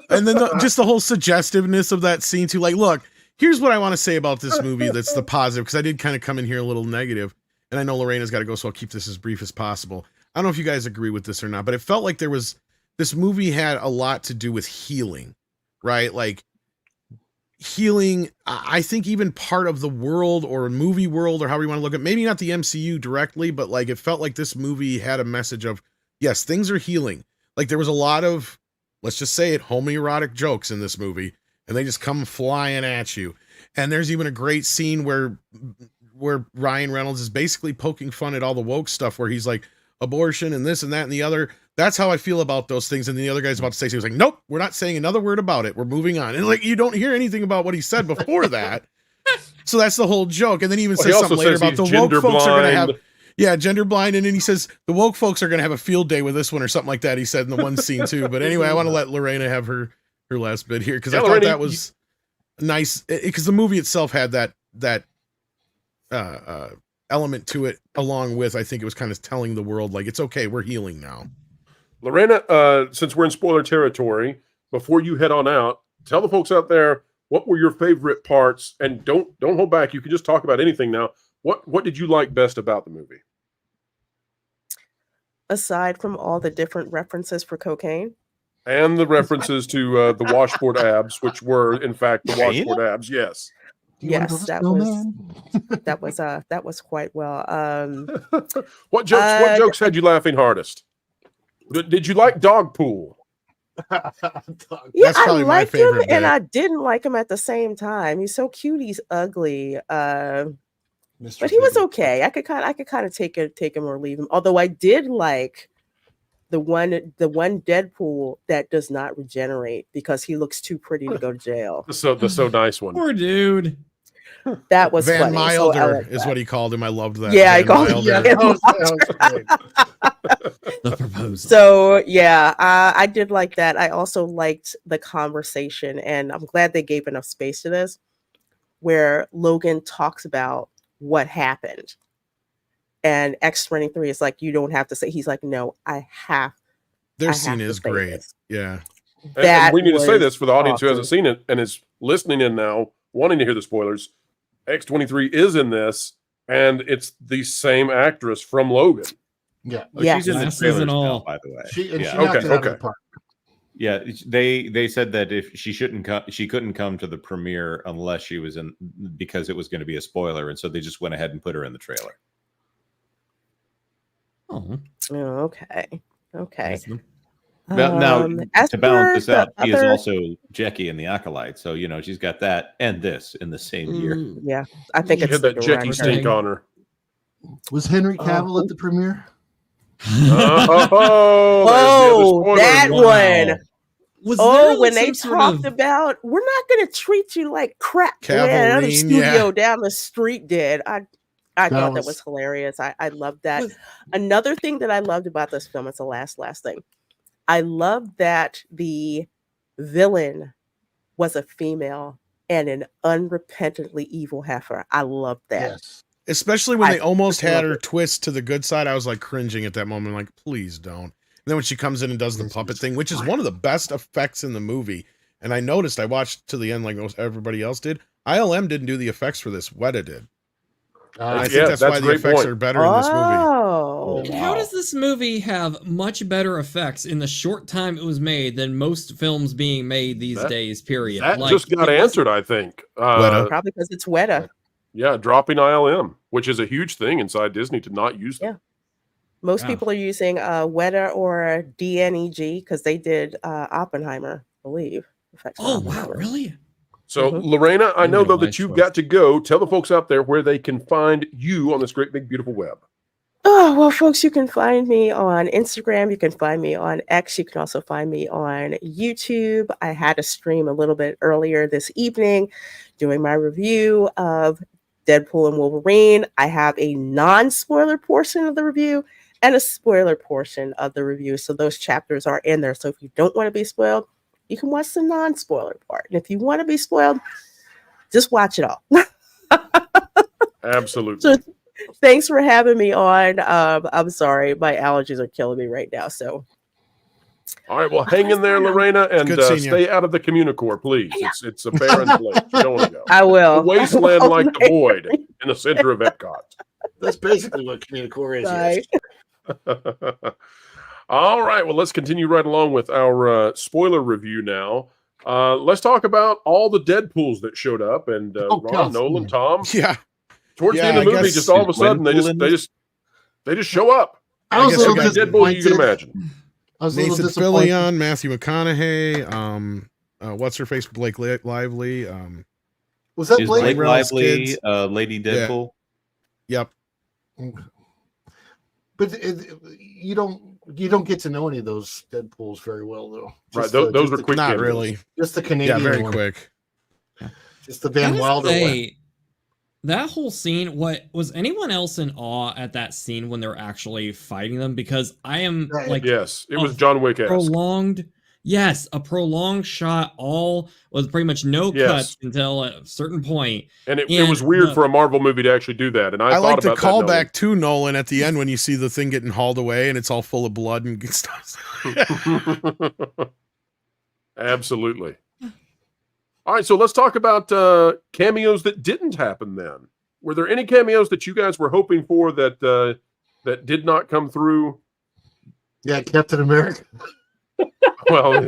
And then just the whole suggestiveness of that scene too. Like, look, here's what I want to say about this movie that's the positive, because I did kind of come in here a little negative. and I know Lorena's got to go, so I'll keep this as brief as possible. I don't know if you guys agree with this or not, but it felt like this movie had a lot to do with healing, right? Like healing, I think even part of the world or movie world or however you want to look at it, maybe not the MCU directly, but like it felt like this movie had a message of, yes, things are healing. Like there was a lot of, let's just say it, homoerotic jokes in this movie, and they just come flying at you. And there's even a great scene where Ryan Reynolds is basically poking fun at all the woke stuff, where he's like, abortion and this and that and the other. That's how I feel about those things. And the other guy's about to say, he was like, nope, we're not saying another word about it. We're moving on. And like, you don't hear anything about what he said before that. So that's the whole joke. And then he even says something later about the woke folks are going to have, gender blind. And then he says the woke folks are going to have a field day with this one or something like that. He said in the one scene too. But anyway, I want to let Lorena have her last bit here. Cause I thought that was nice. Cause the movie itself had that element to it, along with, I think it was kind of telling the world, like, it's okay, we're healing now. Lorena, since we're in spoiler territory, before you head on out, tell the folks out there, what were your favorite parts? And don't hold back. You can just talk about anything now. What did you like best about the movie? Aside from all the different references for cocaine. And the references to the washboard abs, which were, in fact, the washboard abs, yes. Yes, that was quite well. What jokes had you laughing hardest? Did you like Dog Pool? Yeah, I liked him and I didn't like him at the same time. He's so cute, he's ugly. But he was okay. I could kind of take him or leave him. Although I did like the one Deadpool that does not regenerate because he looks too pretty to go to jail. The so nice one. Poor dude. That was Van funny. Milder is what he called him. I loved that. Yeah, I called him. The proposal. So yeah, I did like that. I also liked the conversation, and I'm glad they gave enough space to this, where Logan talks about what happened, and X-23 is like, you don't have to say. He's like, no, I have. Their scene is great. Yeah. And we need to say this for the audience who hasn't seen it and is listening in now, wanting to hear the spoilers. X-23 is in this, and it's the same actress from Logan. Yeah. She's in the trailers now, by the way. She knocked it out of the park. Yeah, they said that if she couldn't come to the premiere unless she was in, because it was going to be a spoiler, and so they just went ahead and put her in the trailer. Oh, okay. Now, to balance this out, she is also Jackie in the Acolyte, so she's got that and this in the same year. Yeah, I think she had that Jackie stink on her. Was Henry Cavill at the premiere? That one. Was when they talked about, we're not going to treat you like crap. The studio down the street did. I thought that was hilarious. I loved that. Another thing that I loved about this film is the last thing. I loved that the villain was a female and an unrepentantly evil heifer. I loved that. Yes. Especially when they almost had her twist to the good side. I was like cringing at that moment, like, please don't. And then when she comes in and does the puppet thing, which is one of the best effects in the movie. And I noticed, I watched to the end like most everybody else did. ILM didn't do the effects for this. Weta did. I think that's why the effects are better in this movie. How does this movie have much better effects in the short time it was made than most films being made these days, period? That just got answered, I think. Probably because it's Weta. Yeah, dropping ILM, which is a huge thing inside Disney to not use them. Yeah. Most people are using Weta or DNEG because they did Oppenheimer, I believe. Oh, wow, really? So, Lorena, I know, though, that you've got to go. Tell the folks out there where they can find you on this great, big, beautiful web. Oh, well, folks, you can find me on Instagram. You can find me on X. You can also find me on YouTube. I had a stream a little bit earlier this evening doing my review of Deadpool and Wolverine. I have a non-spoiler portion of the review and a spoiler portion of the review. So those chapters are in there. So if you don't want to be spoiled, you can watch the non-spoiler part. And if you want to be spoiled, just watch it all. Absolutely. So thanks for having me on. I'm sorry, my allergies are killing me right now. So, all right, well, hang in there, Lorena, and stay out of the Communicore, please. It's a barren place. You don't want to go. I will. A wasteland like the void in the center of Epcot. That's basically what comedic horror is. Yes. All right. Well, let's continue right along with our spoiler review now. Let's talk about all the Deadpools that showed up, and Ron, Nolan, Tom. Yeah. Towards the end of the movie, just all of a sudden they just show up. I was a little Deadpool you can imagine. I was a little Nathan disappointed. Fillion, Matthew McConaughey, what's her face? Blake Lively. Was that Is Blake? Blake Rose Lively, kids. Lady Deadpool? Yep. But you don't get to know any of those Deadpools very well, though. Right, those were quick. Not cameos. really. Just the Canadian. Yeah, very one. quick. Just the Van Wilder one. That whole scene, what was anyone else in awe at that scene when they were actually fighting them? Because I am like, yes, it was John Wick-esque. A prolonged shot, all with pretty much no cuts until a certain point. And it was weird for a Marvel movie to actually do that. And I like thought the about callback to Nolan at the end when you see the thing getting hauled away and it's all full of blood and stuff. Absolutely. All right, so let's talk about cameos that didn't happen then. Were there any cameos that you guys were hoping for that that did not come through? Yeah, Captain America. well,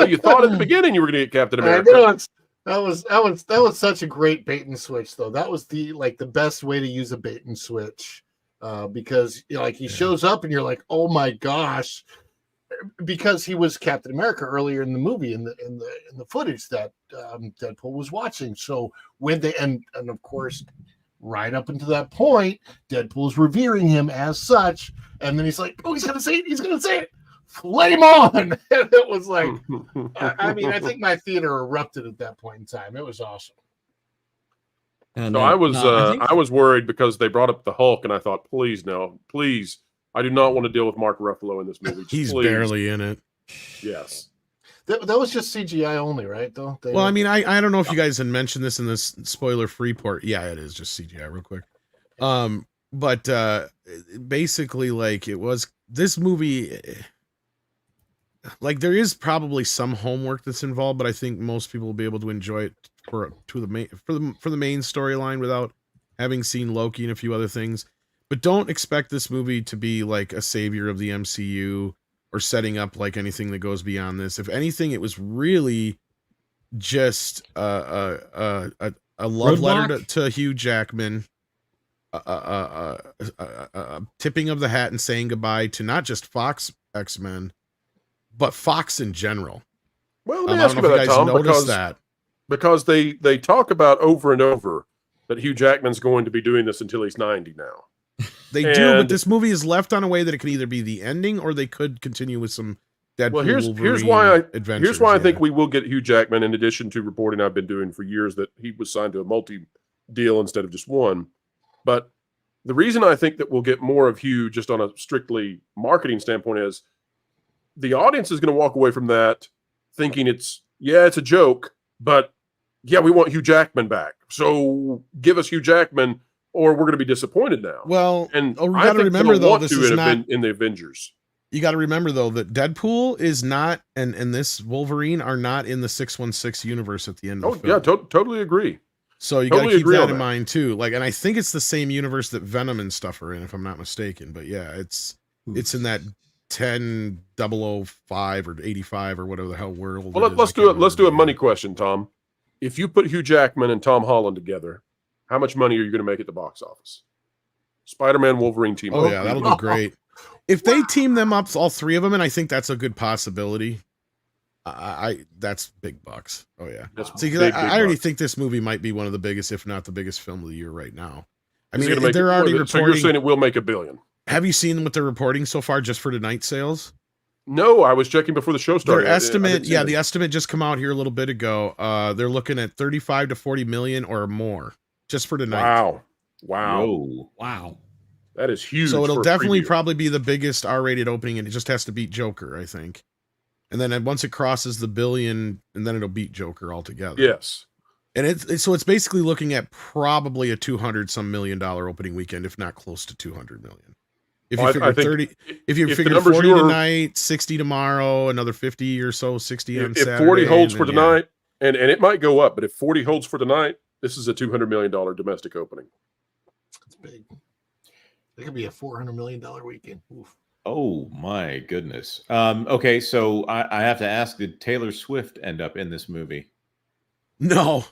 you thought at the beginning you were going to get Captain America. I know that was such a great bait and switch, though. That was the best way to use a bait and switch, because he shows up and you're like, oh my gosh, because he was Captain America earlier in the movie in the footage that Deadpool was watching. So when they and of course, right up until that point, Deadpool's revering him as such, and then he's like, oh, he's gonna say it. Flame on! And it was like, I mean, I think my theater erupted at that point in time. It was awesome. So I was worried because they brought up the Hulk, and I thought, please, I do not want to deal with Mark Ruffalo in this movie. He's please. barely in it. Yes. That was just CGI only, right? Though. Well, I mean, I don't know if you guys had mentioned this in this spoiler-free part. Yeah, it is just CGI, real quick. But basically, like, it was this movie. Like, there is probably some homework that's involved, but I think most people will be able to enjoy it for the main storyline without having seen Loki and a few other things. But don't expect this movie to be like a savior of the MCU or setting up like anything that goes beyond this. If anything, it was really just a love letter to Hugh Jackman, a tipping of the hat and saying goodbye to not just Fox X-Men, but Fox in general. Well, let me ask you about that, Tom, because they talk about over and over that Hugh Jackman's going to be doing this until he's 90 now. They do, but this movie is left on a way that it could either be the ending or they could continue with some Deadpool. Well, here's why I think we will get Hugh Jackman, in addition to reporting I've been doing for years that he was signed to a multi-deal instead of just one. But the reason I think that we'll get more of Hugh just on a strictly marketing standpoint is the audience is going to walk away from that thinking it's a joke, but yeah, we want Hugh Jackman back. So give us Hugh Jackman or we're going to be disappointed now. Well, and we got to remember though, this is not in the Avengers. You got to remember though that Deadpool is not, and this Wolverine are not in the 616 universe at the end of the film. Yeah, totally agree. So you got to keep that in mind too. Like, and I think it's the same universe that Venom and stuff are in, if I'm not mistaken. But yeah, it's in that 10,005 or 85 or whatever the hell world. Well, let's do a money question, Tom. If you put Hugh Jackman and Tom Holland together, how much money are you going to make at the box office? Spider-Man, Wolverine team. Oh yeah, that'll be great. If they team them up, all three of them, and I think that's a good possibility. That's big bucks. Oh yeah. See, I already think this movie might be one of the biggest, if not the biggest film of the year right now. I mean, they're already reporting. So you're saying it will make $1 billion? Have you seen what they're reporting so far just for tonight's sales? No, I was checking before the show started. Their estimate, the estimate just come out here a little bit ago. They're looking at 35 to 40 million or more just for tonight. Wow. That is huge. So it'll definitely probably be the biggest R-rated opening, and it just has to beat Joker, I think. And then once it crosses the $1 billion, and then it'll beat Joker altogether. Yes. And it's basically looking at probably a $200-some million opening weekend, if not close to 200 million. If you figure 30, if you figure 40 tonight, 60 tomorrow, another 50 or so, 60 on Saturday. If 40 holds for tonight, and it might go up, but if 40 holds for tonight, this is a $200 million domestic opening. That's big. It could be a $400 million weekend. Oof. Oh my goodness. Okay, so I have to ask: did Taylor Swift end up in this movie? No.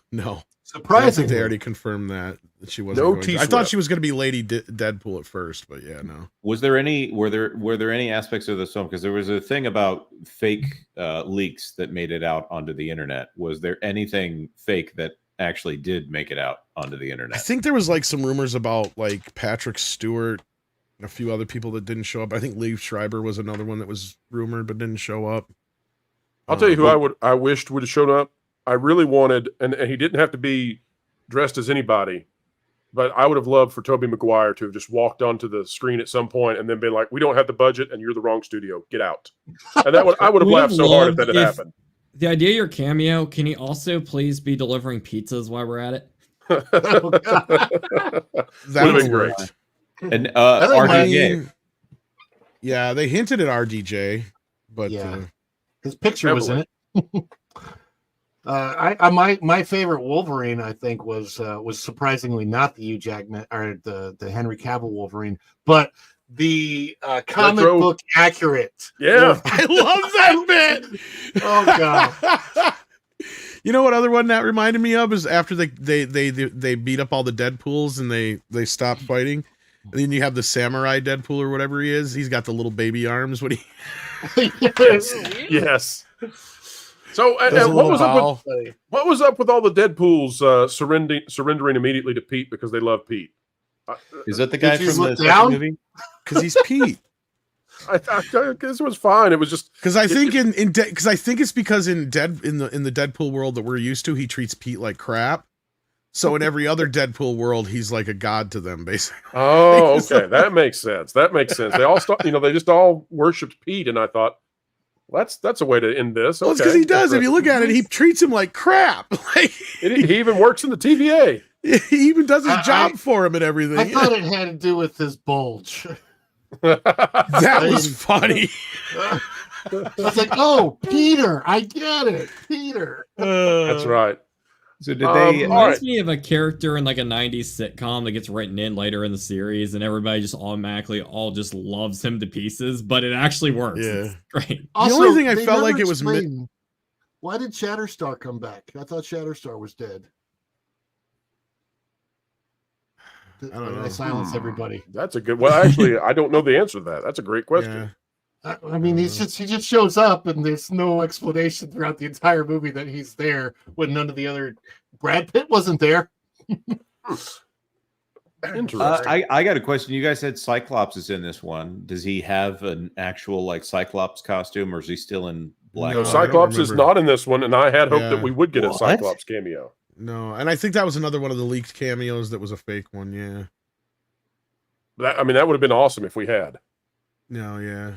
Surprisingly, they already confirmed that she wasn't. No going to. I T-Swift. thought she was going to be Lady Deadpool at first, but yeah, no. Was there any? Were there any aspects of this film? Because there was a thing about fake leaks that made it out onto the internet. Was there anything fake that actually did make it out onto the I internet? think there was like some rumors about like Patrick Stewart and a few other people that didn't show up. I think Liev Schreiber was another one that was rumored but didn't show up. I'll tell you who I wished would have shown up. I really wanted, and he didn't have to be dressed as anybody, but I would have loved for Tobey Maguire to have just walked onto the screen at some point and then been like, "We don't have the budget, and you're the wrong studio. Get out." And I would have laughed so hard if that had happened. The idea of your cameo, can he also please be delivering pizzas while we're at it? That would have was been great. And RDJ. Yeah, they hinted at RDJ, but his picture was in it. My favorite Wolverine, I think, was surprisingly not the Hugh Jackman or the Henry Cavill Wolverine, but the comic Retro. book accurate. Yeah, I love that bit. Oh god. You know what other one that reminded me of is after they beat up all the Deadpools and they stop fighting. And then you have the samurai Deadpool or whatever he is. He's got the little baby arms when he Yes. So Does a what little was up with all the Deadpools surrendering immediately to Pete because they love Pete? Is that the guy Did you from the look second down? movie? because he's Pete. I guess it was fine. It was just Because I think because I think it's because in the Deadpool world that we're used to, he treats Pete like crap. So in every other Deadpool world, he's like a god to them, basically. Oh, okay, that makes sense. That makes sense. They all they just all worshipped Pete, and I thought, well, that's a way to end this. Well, it's Okay. because he does. If you look at it, he treats him like crap. Like he even works in the TVA. He even does his job for him and everything. I thought it had to do with his bulge. That was funny. I was like, "Oh, Peter, I get it, Peter." That's right. So did they? It reminds me of a character in like a 90s sitcom that gets written in later in the series, and everybody just automatically all just loves him to pieces, but it actually works. Yeah. It's great. Also, only thing I they felt never like it was explained, why did Shatterstar come back? I thought Shatterstar was dead. I don't know. I silenced everybody. That's a good. Well, actually, I don't know the answer to that. That's a great question. I mean, he just shows up, and there's no explanation throughout the entire movie that he's there when none of the other. Brad Pitt wasn't there. Interesting. I got a question. You guys said Cyclops is in this one. Does he have an actual like Cyclops costume, or is he still in black? No, I don't Cyclops is remember. not in this one, and I had hoped Yeah. that we would get a What? Cyclops cameo. No, and I think that was another one of the leaked cameos that was a fake one. Yeah. That would have been awesome if we had. No, yeah.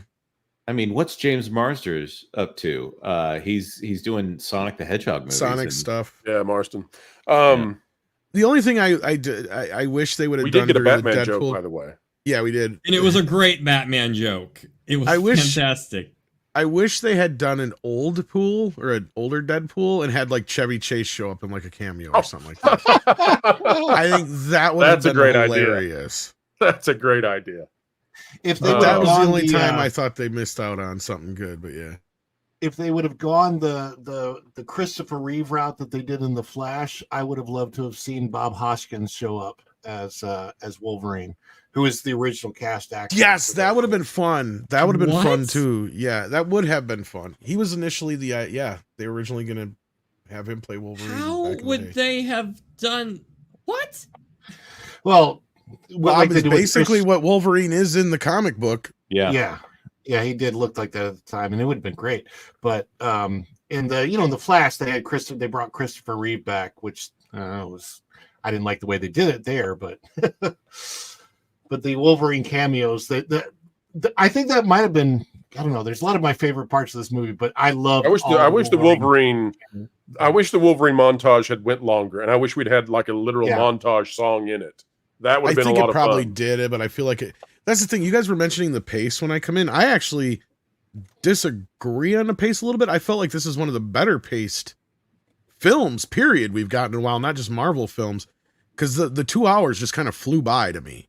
I mean, what's James Marsters up to? He's doing Sonic the Hedgehog movies. Sonic and- stuff. Yeah, Marston. The only thing I wish they would have We done did get a during Batman the Deadpool. joke, by the way. Yeah, we did. And it was a great Batman joke. It was fantastic. I wish they had done an old pool or an older Deadpool and had like Chevy Chase show up in like a cameo or something like that. I think that would have That's a been great idea. hilarious. That's a great idea. If they That was the gone only the, time I thought they missed out on something good, but yeah. if they would have gone the Christopher Reeve route that they did in The Flash, I would have loved to have seen Bob Hoskins show up as Wolverine, who is the original cast actor. Yes, that would have been fun. That would have been fun What? too. Yeah, that would have been fun. He was initially they were originally going to have him play Wolverine. How back in the would day. they have done what? Well, Bob they is do with basically Chris- what Wolverine is in the comic book. yeah, he did look like that at the time, and it would have been great. But in the Flash, they brought Christopher Reeve back, which I didn't like the way they did it there, but but the Wolverine cameos, I think that might have been, I don't know. There's a lot of my favorite parts of this movie, but I love. I wish the Wolverine montage had went longer, and I wish we'd had like a literal montage song in it. That would have been a lot it of probably fun. did it, but I feel like it. That's the thing. You guys were mentioning the pace when I come in. I actually disagree on the pace a little bit. I felt like this is one of the better paced films, period, we've gotten in a while, not just Marvel films, because the 2 hours just kind of flew by to me.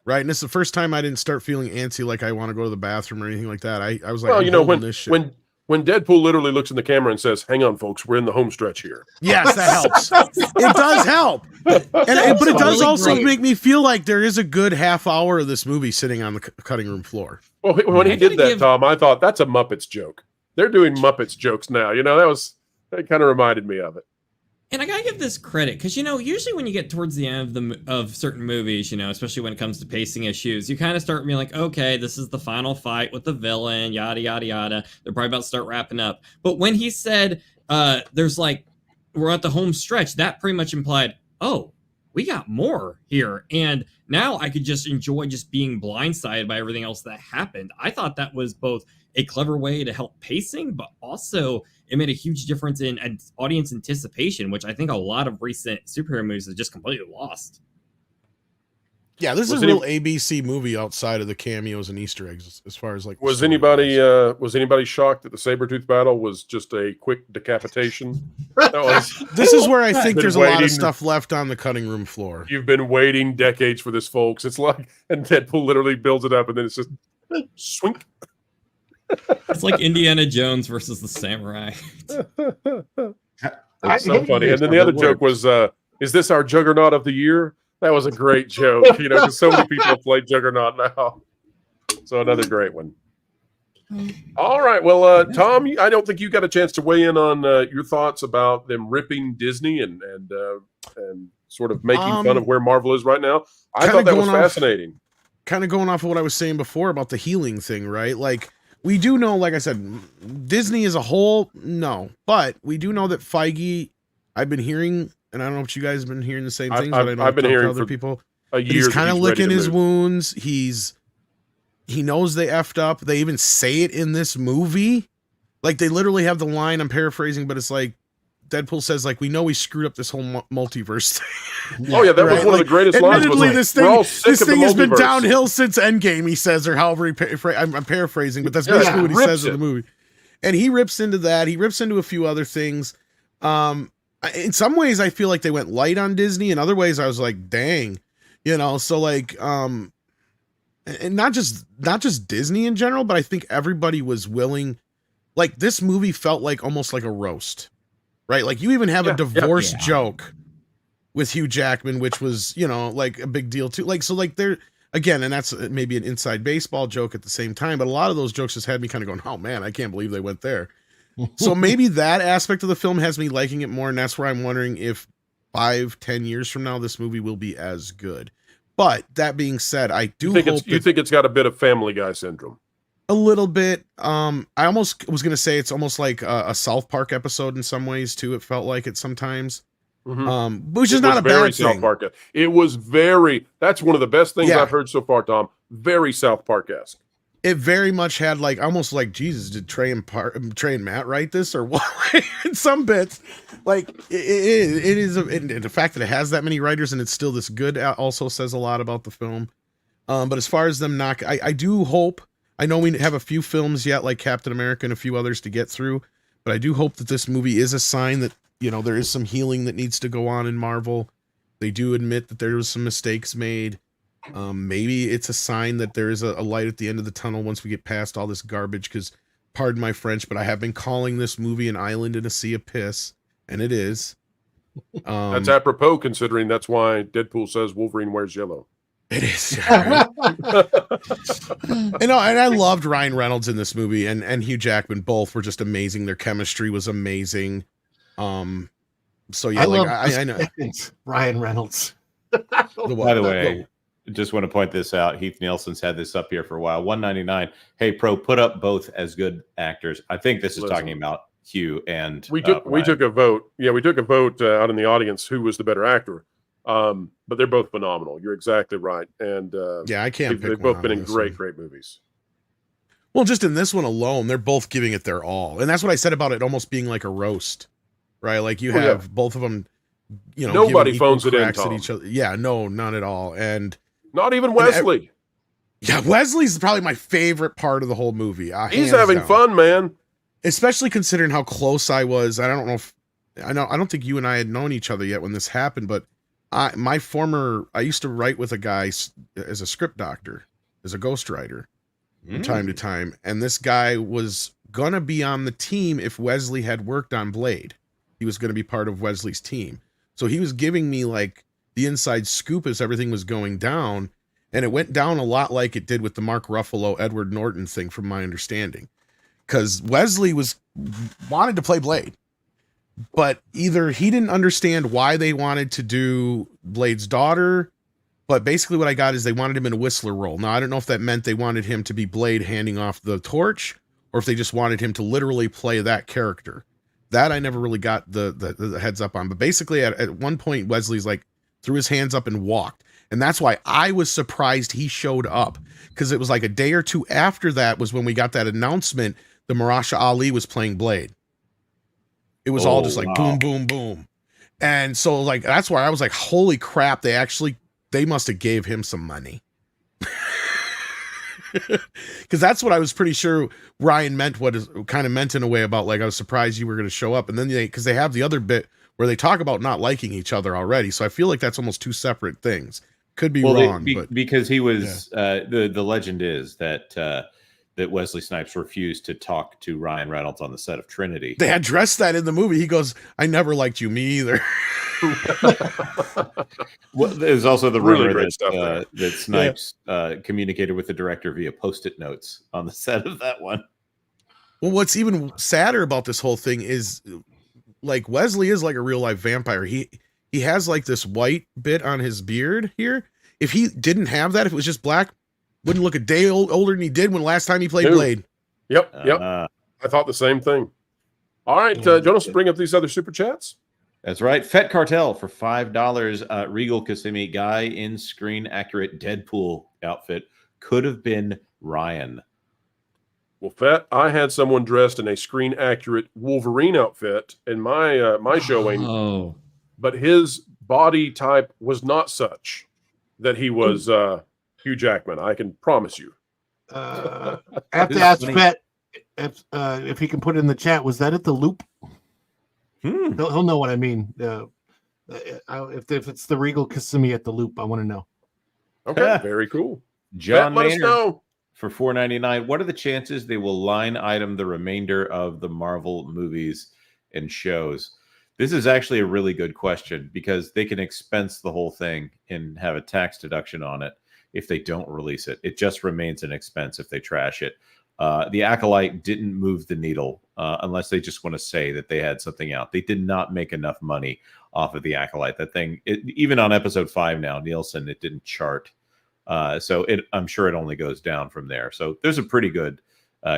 right? And it's the first time I didn't start feeling antsy, like I want to go to the bathroom or anything like that. I was like, well, I'm you know, holding this shit. when Deadpool literally looks in the camera and says, "Hang on, folks, we're in the home stretch here." Yes, that helps. It does help, but it does also make me feel like there is a good half hour of this movie sitting on the cutting room floor. Well, when he did that, Tom, I thought that's a Muppets joke. They're doing Muppets jokes now. You know, that kind of reminded me of it. And I gotta give this credit because, you know, usually when you get towards the end of certain movies, you know, especially when it comes to pacing issues, you kind of start being like, okay, this is the final fight with the villain, yada yada yada. They're probably about to start wrapping up. But when he said, "There's like we're at the home stretch," that pretty much implied, oh, we got more here, and now I could just enjoy just being blindsided by everything else that happened. I thought that was both a clever way to help pacing, but also it made a huge difference in audience anticipation, which I think a lot of recent superhero movies have just completely lost. Yeah, this is a real ABC movie outside of the cameos and Easter eggs, as far as like. Was anybody shocked that the Sabretooth battle was just a quick decapitation? This is where I think there's a lot of stuff left on the cutting room floor. You've been waiting decades for this, folks. It's like, and Deadpool literally builds it up, and then it's just swink. It's like Indiana Jones versus the samurai. It's so funny. And then the other joke was, "Is this our Juggernaut of the year?" That was a great joke, you know, because so many people have played Juggernaut now. So another great one. All right. Well, Tom, I don't think you got a chance to weigh in on your thoughts about them ripping Disney and sort of making fun of where Marvel is right now. I thought that was fascinating. Kind of going off of what I was saying before about the healing thing, right? Like, we do know, like I said, Disney as a whole, no. But we do know that Feige, I've been hearing, and I don't know if you guys have been hearing the same things, but I know I've been hearing other people. A year he's kind of licking his move. wounds. He knows they effed up. They even say it in this movie. Like, they literally have the line, I'm paraphrasing, but it's like, Deadpool says, like, we know we screwed up this whole multiverse thing. Oh, yeah, that was one of the greatest lines. Admittedly, Was this thing has been downhill since Endgame, he says, or however I'm paraphrasing, but that's basically what he says in the movie. And he rips into that. He rips into a few other things. In some ways, I feel like they went light on Disney. In other ways, I was like, dang. You know, so like, and not just Disney in general, but I think everybody was willing. Like, this movie felt like almost like a roast. Right, like you even have a divorce joke with Hugh Jackman, which was, you know, like a big deal too. Like, so like there again, and that's maybe an inside baseball joke at the same time, but a lot of those jokes just had me kind of going, oh man, I can't believe they went there. So maybe that aspect of the film has me liking it more, and that's where I'm wondering if 5-10 years from now this movie will be as good. But that being said, I do think it's got a bit of Family Guy syndrome. A little bit. I almost was going to say it's almost like a South Park episode in some ways too. It felt like it sometimes, which is not a bad thing. South Park. It was very. That's one of the best things I've heard so far, Tom. Very South Park-esque. It very much had like almost like, Jesus, did Trey and Matt write this or what? In some bits, like it is. And the fact that it has that many writers and it's still this good also says a lot about the film. But as far as them I do hope. I know we have a few films yet, like Captain America and a few others to get through, but I do hope that this movie is a sign that, you know, there is some healing that needs to go on in Marvel. They do admit that there was some mistakes made. Maybe it's a sign that there is a light at the end of the tunnel once we get past all this garbage, because, pardon my French, but I have been calling this movie an island in a sea of piss, and it is. That's apropos, considering that's why Deadpool says Wolverine wears yellow. It is. Right? And I loved Ryan Reynolds in this movie, and Hugh Jackman. Both were just amazing. Their chemistry was amazing. So yeah, I know Ryan Reynolds. By the way, just want to point this out. Heath Nielsen's had this up here for a while. 199. Hey, Pro, put up both as good actors. I think this is talking about Hugh and we took a vote. Yeah, we took a vote out in the audience who was the better actor. But they're both phenomenal. You're exactly right. And I can't. They've both been in great movies. Well, just in this one alone, they're both giving it their all, and that's what I said about it almost being like a roast, right? Like you have both of them. You know, nobody phones it in. At each other. Yeah, no, not at all, and not even Wesley. Wesley's probably my favorite part of the whole movie. He's having fun, man. Especially considering how close I was. I don't think you and I had known each other yet when this happened, but I used to write with a guy as a script doctor, as a ghostwriter from time to time. And this guy was going to be on the team if Wesley had worked on Blade. He was going to be part of Wesley's team. So he was giving me like the inside scoop as everything was going down. And it went down a lot like it did with the Mark Ruffalo, Edward Norton thing, from my understanding. Because Wesley wanted to play Blade. But either he didn't understand why they wanted to do Blade's daughter, but basically what I got is they wanted him in a Whistler role. Now, I don't know if that meant they wanted him to be Blade handing off the torch, or if they just wanted him to literally play that character. That I never really got the heads up on. But basically, at one point, Wesley's like threw his hands up and walked. And that's why I was surprised he showed up, because it was like a day or two after that was when we got that announcement that Marasha Ali was playing Blade. It was all just like boom, boom, boom. And so like, that's why I was like, holy crap. They must've gave him some money. Cause that's what I was pretty sure Ryan meant, what is kind of meant in a way about like, I was surprised you were going to show up. And then cause they have the other bit where they talk about not liking each other already. So I feel like that's almost two separate things. Could be wrong, but because he was, the legend is that Wesley Snipes refused to talk to Ryan Reynolds on the set of Trinity. They addressed that in the movie. He goes, "I never liked you, me either." Well, there's also the rumor that Snipes communicated with the director via Post-it notes on the set of that one. Well, what's even sadder about this whole thing is, like, Wesley is like a real life vampire. He has like this white bit on his beard here. If he didn't have that, if it was just black, wouldn't look a day older than he did when last time he played Blade. Yep. I thought the same thing. All right, Jonas, bring up these other super chats. That's right. Fet Cartel for $5. Regal Kissimmee, guy in screen accurate Deadpool outfit. Could have been Ryan. Well, Fet, I had someone dressed in a screen accurate Wolverine outfit in my my showing, but his body type was not such that he was Hugh Jackman. I can promise you. I have to ask Fet if he can put it in the chat. Was that at the Loop? He'll know what I mean. If it's the Regal Kissimmee at the Loop, I want to know. Okay, very cool. John Maynard, let us know. For $4.99. What are the chances they will line item the remainder of the Marvel movies and shows? This is actually a really good question, because they can expense the whole thing and have a tax deduction on it if they don't release it. It just remains an expense if they trash it. The Acolyte didn't move the needle unless they just want to say that they had something out. They did not make enough money off of the Acolyte. That thing, even on episode 5 now, Nielsen, it didn't chart. So I'm sure it only goes down from there. So there's a pretty good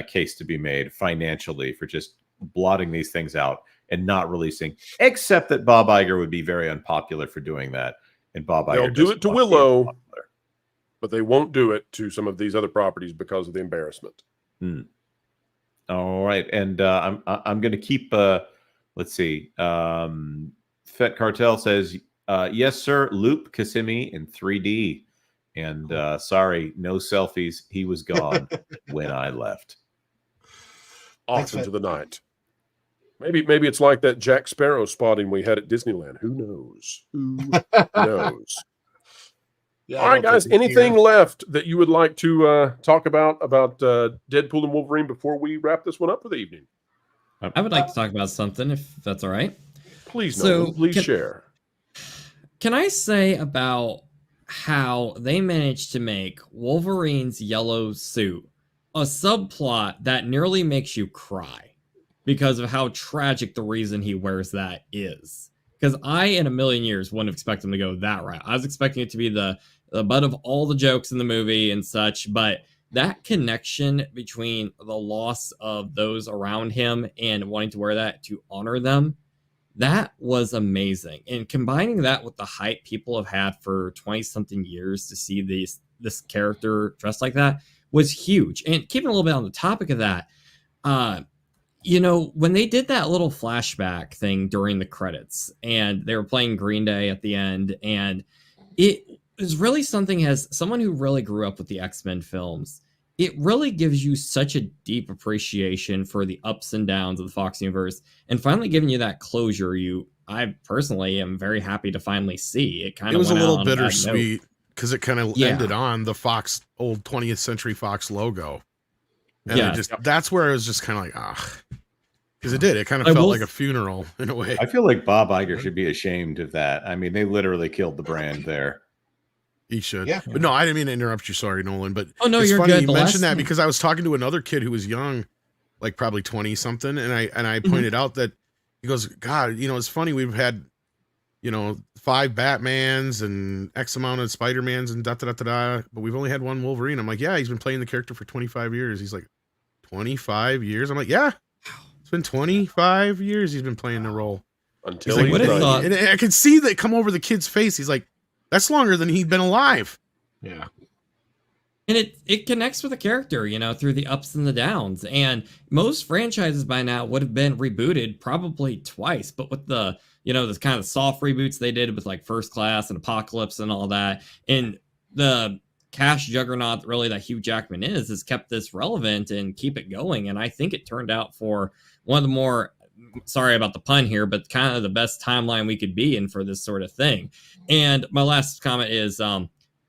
case to be made financially for just blotting these things out and not releasing, except that Bob Iger would be very unpopular for doing that. And Bob Iger, they'll do it to Willow, but they won't do it to some of these other properties because of the embarrassment. All right, and I'm going to keep. Let's see. Fet Cartel says, "Yes, sir. Loop Kissimmee in 3D." And sorry, no selfies. He was gone when I left. Off into the night. Maybe it's like that Jack Sparrow spotting we had at Disneyland. Who knows? Who knows? Yeah, all right, guys. Anything left that you would like to talk about Deadpool and Wolverine before we wrap this one up for the evening? I would like to talk about something, if that's all right. Please, please share. Can I say about how they managed to make Wolverine's yellow suit a subplot that nearly makes you cry because of how tragic the reason he wears that is? Because I, in a million years, wouldn't have expected him to go that route. I was expecting it to be the butt of all the jokes in the movie and such, but that connection between the loss of those around him and wanting to wear that to honor them, that was amazing. And combining that with the hype people have had for 20-something years to see this character dressed like that was huge. And keeping a little bit on the topic of that, when they did that little flashback thing during the credits and they were playing Green Day at the end, and it was really something, as someone who really grew up with the X-Men films, it really gives you such a deep appreciation for the ups and downs of the Fox universe, and finally giving you that closure I personally am very happy to finally see. It was a went little out on a bad note. bittersweet because it kind of ended on the Fox old 20th Century Fox logo. And that's where I was just kind of like, because it did. It kind of felt like a funeral in a way. I feel like Bob Iger should be ashamed of that. I mean, they literally killed the brand there. He should. Yeah. But no, I didn't mean to interrupt you. Sorry, Nolan. But no, it's you're funny good. you mentioned that because I was talking to another kid who was young, like probably 20 something, and I pointed out that he goes, God, it's funny we've had, 5 Batmans and X amount of Spider-Mans and da-da-da-da-da, but we've only had one Wolverine. I'm like, yeah, he's been playing the character for 25 years. He's like, 25 years? I'm like, yeah, it's been 25 years he's been playing the role. Until he's like, and I can see that come over the kid's face. He's like, that's longer than he'd been alive. Yeah. And it connects with the character, through the ups and the downs. And most franchises by now would have been rebooted probably twice, but with the, the kind of soft reboots they did with like First Class and Apocalypse and all that, and the cash juggernaut really that Hugh Jackman has kept this relevant and keep it going. And I think it turned out for one of the more, sorry about the pun here, but kind of the best timeline we could be in for this sort of thing. And my last comment is,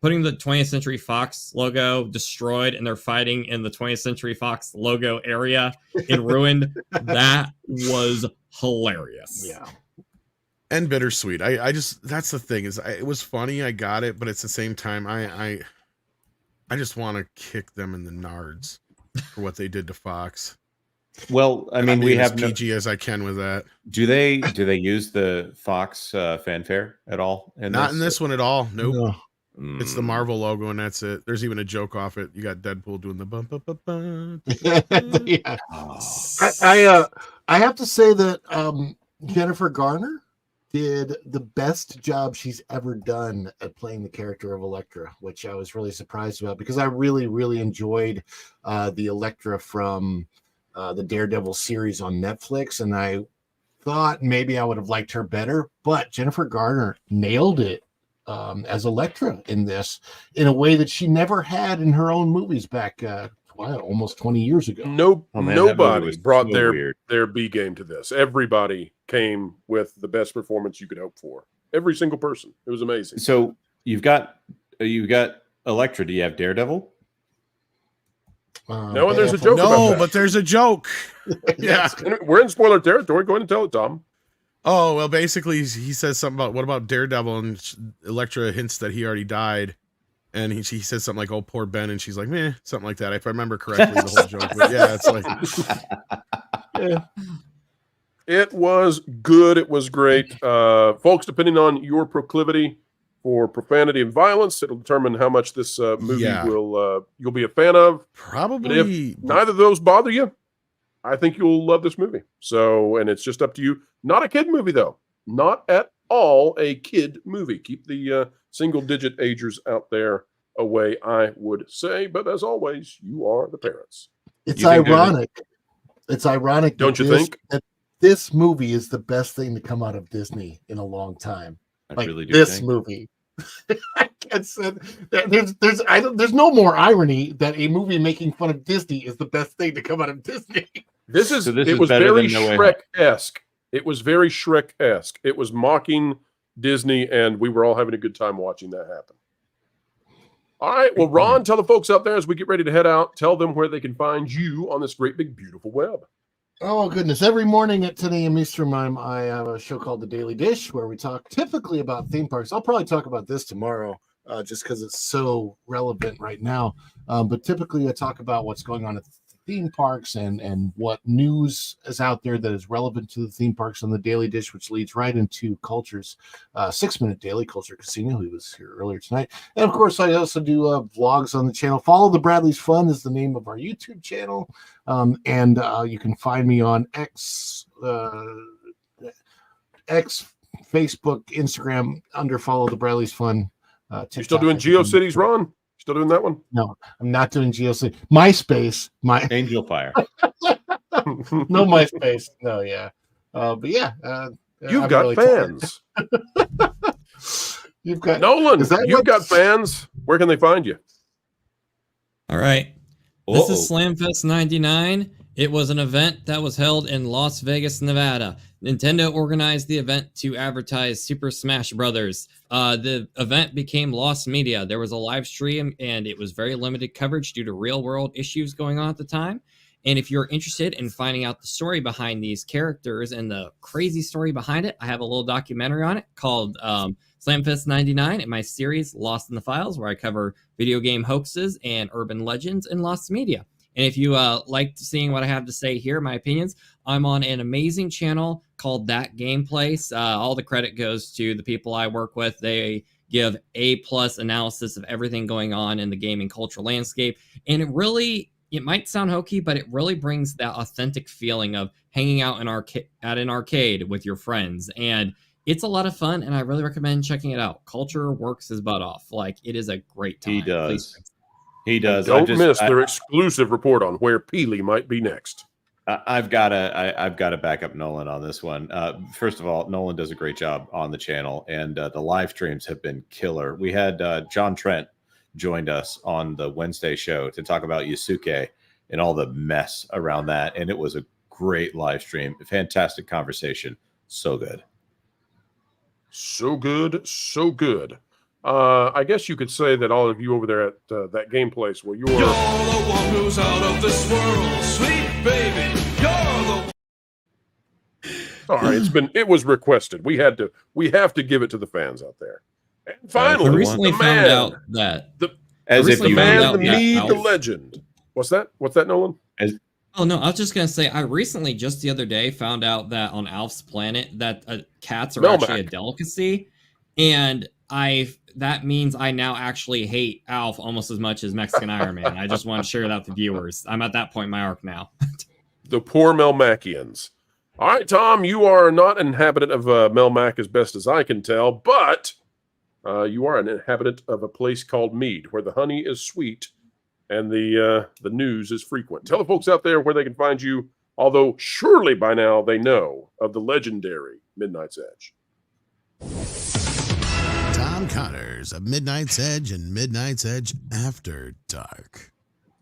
putting the 20th Century Fox logo destroyed and they're fighting in the 20th Century Fox logo area in Ruined, that was hilarious. Yeah. And bittersweet. I just, that's the thing is it was funny. I got it. But at the same time, I just want to kick them in the nards for what they did to Fox. Well, I mean, we as have PG as I can with that. Do they use the Fox fanfare at all? Not in this one at all. Nope. No. It's the Marvel logo and that's it. There's even a joke off it. You got Deadpool doing the bump, bump, bump, bump. Yeah. I have to say that Jennifer Garner did the best job she's ever done at playing the character of Elektra, which I was really surprised about because I really, really enjoyed the Elektra from the Daredevil series on Netflix, and I thought maybe I would have liked her better, but Jennifer Garner nailed it as Elektra in this in a way that she never had in her own movies back almost 20 years ago. Nobody brought their B game to this. Everybody came with the best performance you could hope for. Every single person. It was amazing. So you've got Elektra. Do you have Daredevil? No, and there's a joke. No, but there's a joke. Yeah, we're in spoiler territory. Go ahead and tell it, Tom. Oh, well, basically, he says something about, what about Daredevil? And Elektra hints that he already died. And he says something like, oh, poor Ben. And she's like, meh, something like that. If I remember correctly, the whole joke. But yeah, it's like... Yeah. It was good. It was great. Folks, depending on your proclivity for profanity and violence, it'll determine how much this movie you'll be a fan of. Probably. But if neither of those bother you, I think you'll love this movie. So, and it's just up to you. Not a kid movie, though. Not at all a kid movie. Keep the single-digit agers out there away, I would say. But as always, you are the parents. It's ironic. It's ironic. Don't you think? That this movie is the best thing to come out of Disney in a long time. I like really do this think. movie. I can't say that there's no more irony that a movie making fun of Disney is the best thing to come out of Disney. It was very Shrek-esque. It was very Shrek-esque. It was mocking Disney, and we were all having a good time watching that happen. All right. Well, Ron, tell the folks out there as we get ready to head out, tell them where they can find you on this great, big, beautiful web. Oh, goodness. Every morning at 10 a.m. Eastern time, I have a show called The Daily Dish where we talk typically about theme parks. I'll probably talk about this tomorrow just because it's so relevant right now. But typically I talk about what's going on at theme parks and what news is out there that is relevant to the theme parks on The Daily Dish, which leads right into Culture's 6-minute daily Culture Casino. He was here earlier tonight. And, of course, I also do vlogs on the channel. Follow the Bradley's Fun is the name of our YouTube channel. And you can find me on X, Facebook, Instagram under Follow the Bradley's Fun. You still doing GeoCities, Ron? Still doing that one? No, I'm not doing GeoCities. MySpace, Angel Fire. No MySpace. No, yeah. But yeah, you've got fans. You've got Nolan. You've got fans. Where can they find you? All right. This is SlamFest 99. It was an event that was held in Las Vegas, Nevada. Nintendo organized the event to advertise Super Smash Brothers. The event became lost media. There was a live stream, and it was very limited coverage due to real-world issues going on at the time. And if you're interested in finding out the story behind these characters and the crazy story behind it, I have a little documentary on it called SlamFest 99 in my series Lost in the Files, where I cover video game hoaxes and urban legends in lost media. And if you like seeing what I have to say here, my opinions, I'm on an amazing channel called That Gameplace. All the credit goes to the people I work with. They give A+ analysis of everything going on in the gaming cultural landscape. And it might sound hokey, but it really brings that authentic feeling of hanging out at an arcade with your friends. And it's a lot of fun, and I really recommend checking it out. Culture works his butt off. Like, it is a great time. He does. Please. He does. Don't miss their exclusive report on where Peely might be next. I've got to back up Nolan on this one. First of all, Nolan does a great job on the channel, and the live streams have been killer. We had John Trent joined us on the Wednesday show to talk about Yusuke and all the mess around that, and it was a great live stream. Fantastic conversation. So good. So good. So good. I guess you could say that all of you over there at That Game Place, well, you're the one who's out of this world, sweet baby. You're the. Sorry, it was requested. We have to give it to the fans out there. And finally, I recently found out that the legend. What's that? What's that, Nolan? Oh no, I was just gonna say I recently, just the other day, found out that on Alf's planet that cats are actually a delicacy, and that means I now actually hate Alf almost as much as Mexican Iron Man. I just want to share that with the viewers. I'm at that point in my arc now. The poor Melmacians. All right, Tom, you are not an inhabitant of Melmac as best as I can tell, but you are an inhabitant of a place called Mead, where the honey is sweet and the news is frequent. Tell the folks out there where they can find you, although surely by now they know of the legendary Midnight's Edge. Tom Connors of Midnight's Edge and Midnight's Edge After Dark.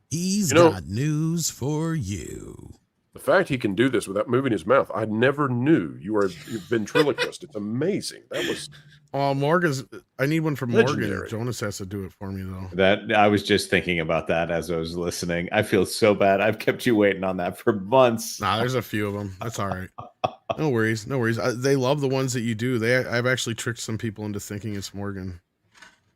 He's got news for you. The fact he can do this without moving his mouth, I never knew you were a ventriloquist. It's amazing. That was. Oh, Morgan's. I need one from legendary. Morgan. Jonas has to do it for me though. That I was just thinking about that as I was listening. I feel so bad. I've kept you waiting on that for months. Nah, there's a few of them. That's all right. No worries. No worries. They love the ones that you do. I've actually tricked some people into thinking it's Morgan.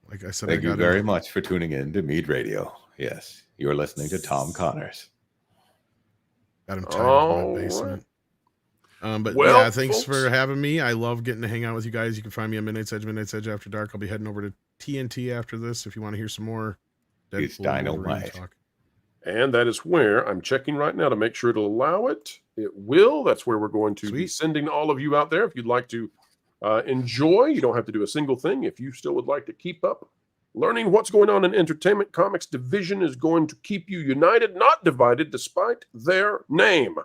Like I said, thank you very much for tuning in to Mead Radio. Yes, you're listening to Tom Connors. Got him tied in my basement. But yeah, thanks for having me. I love getting to hang out with you guys. You can find me on Midnight's Edge After Dark. I'll be heading over to TNT after this if you want to hear some more Deadpool and Wolverine talk. And that is where I'm checking right now to make sure it'll allow it. It will. That's where we're going to be sending all of you out there. If you'd like to enjoy, you don't have to do a single thing. If you still would like to keep up learning what's going on in entertainment, Comics Division is going to keep you united, not divided, despite their name.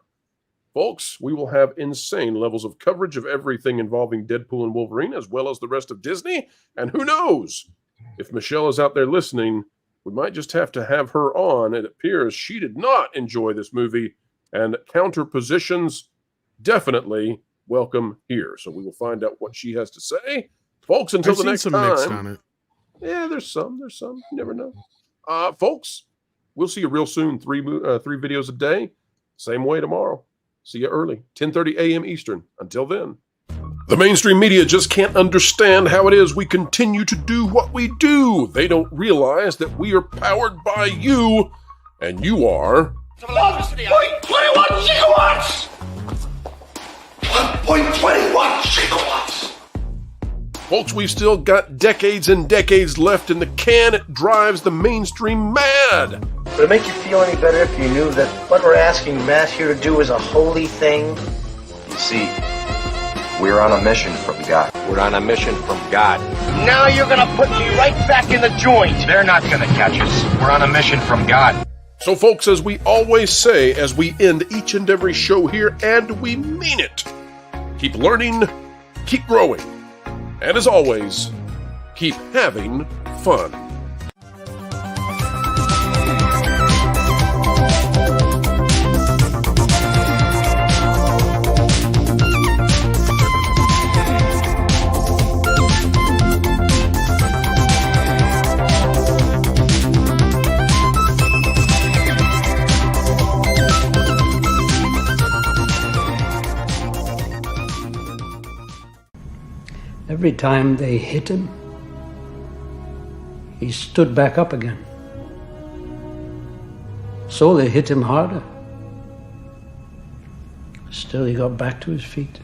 Folks, we will have insane levels of coverage of everything involving Deadpool and Wolverine, as well as the rest of Disney. And who knows, if Michelle is out there listening, we might just have to have her on. It appears she did not enjoy this movie, and counter positions definitely welcome here. So we will find out what she has to say. Folks, until the next time. Mixed on it. Yeah, there's some. You never know. Folks, we'll see you real soon. Three videos a day. Same way tomorrow. See you early, 10:30 a.m. Eastern. Until then. The mainstream media just can't understand how it is we continue to do what we do. They don't realize that we are powered by you, and you are... 1.21 gigawatts! 1.21 gigawatts! Folks, we've still got decades and decades left in the can. It drives the mainstream mad. Would it make you feel any better if you knew that what we're asking Matt here to do is a holy thing? You see, we're on a mission from God. We're on a mission from God. Now you're gonna put me right back in the joint. They're not gonna catch us. We're on a mission from God. So, folks, as we always say, as we end each and every show here, and we mean it, keep learning, keep growing, and as always, keep having fun. Every time they hit him, he stood back up again. So they hit him harder. Still, he got back to his feet.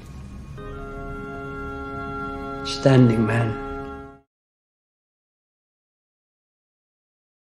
Standing man.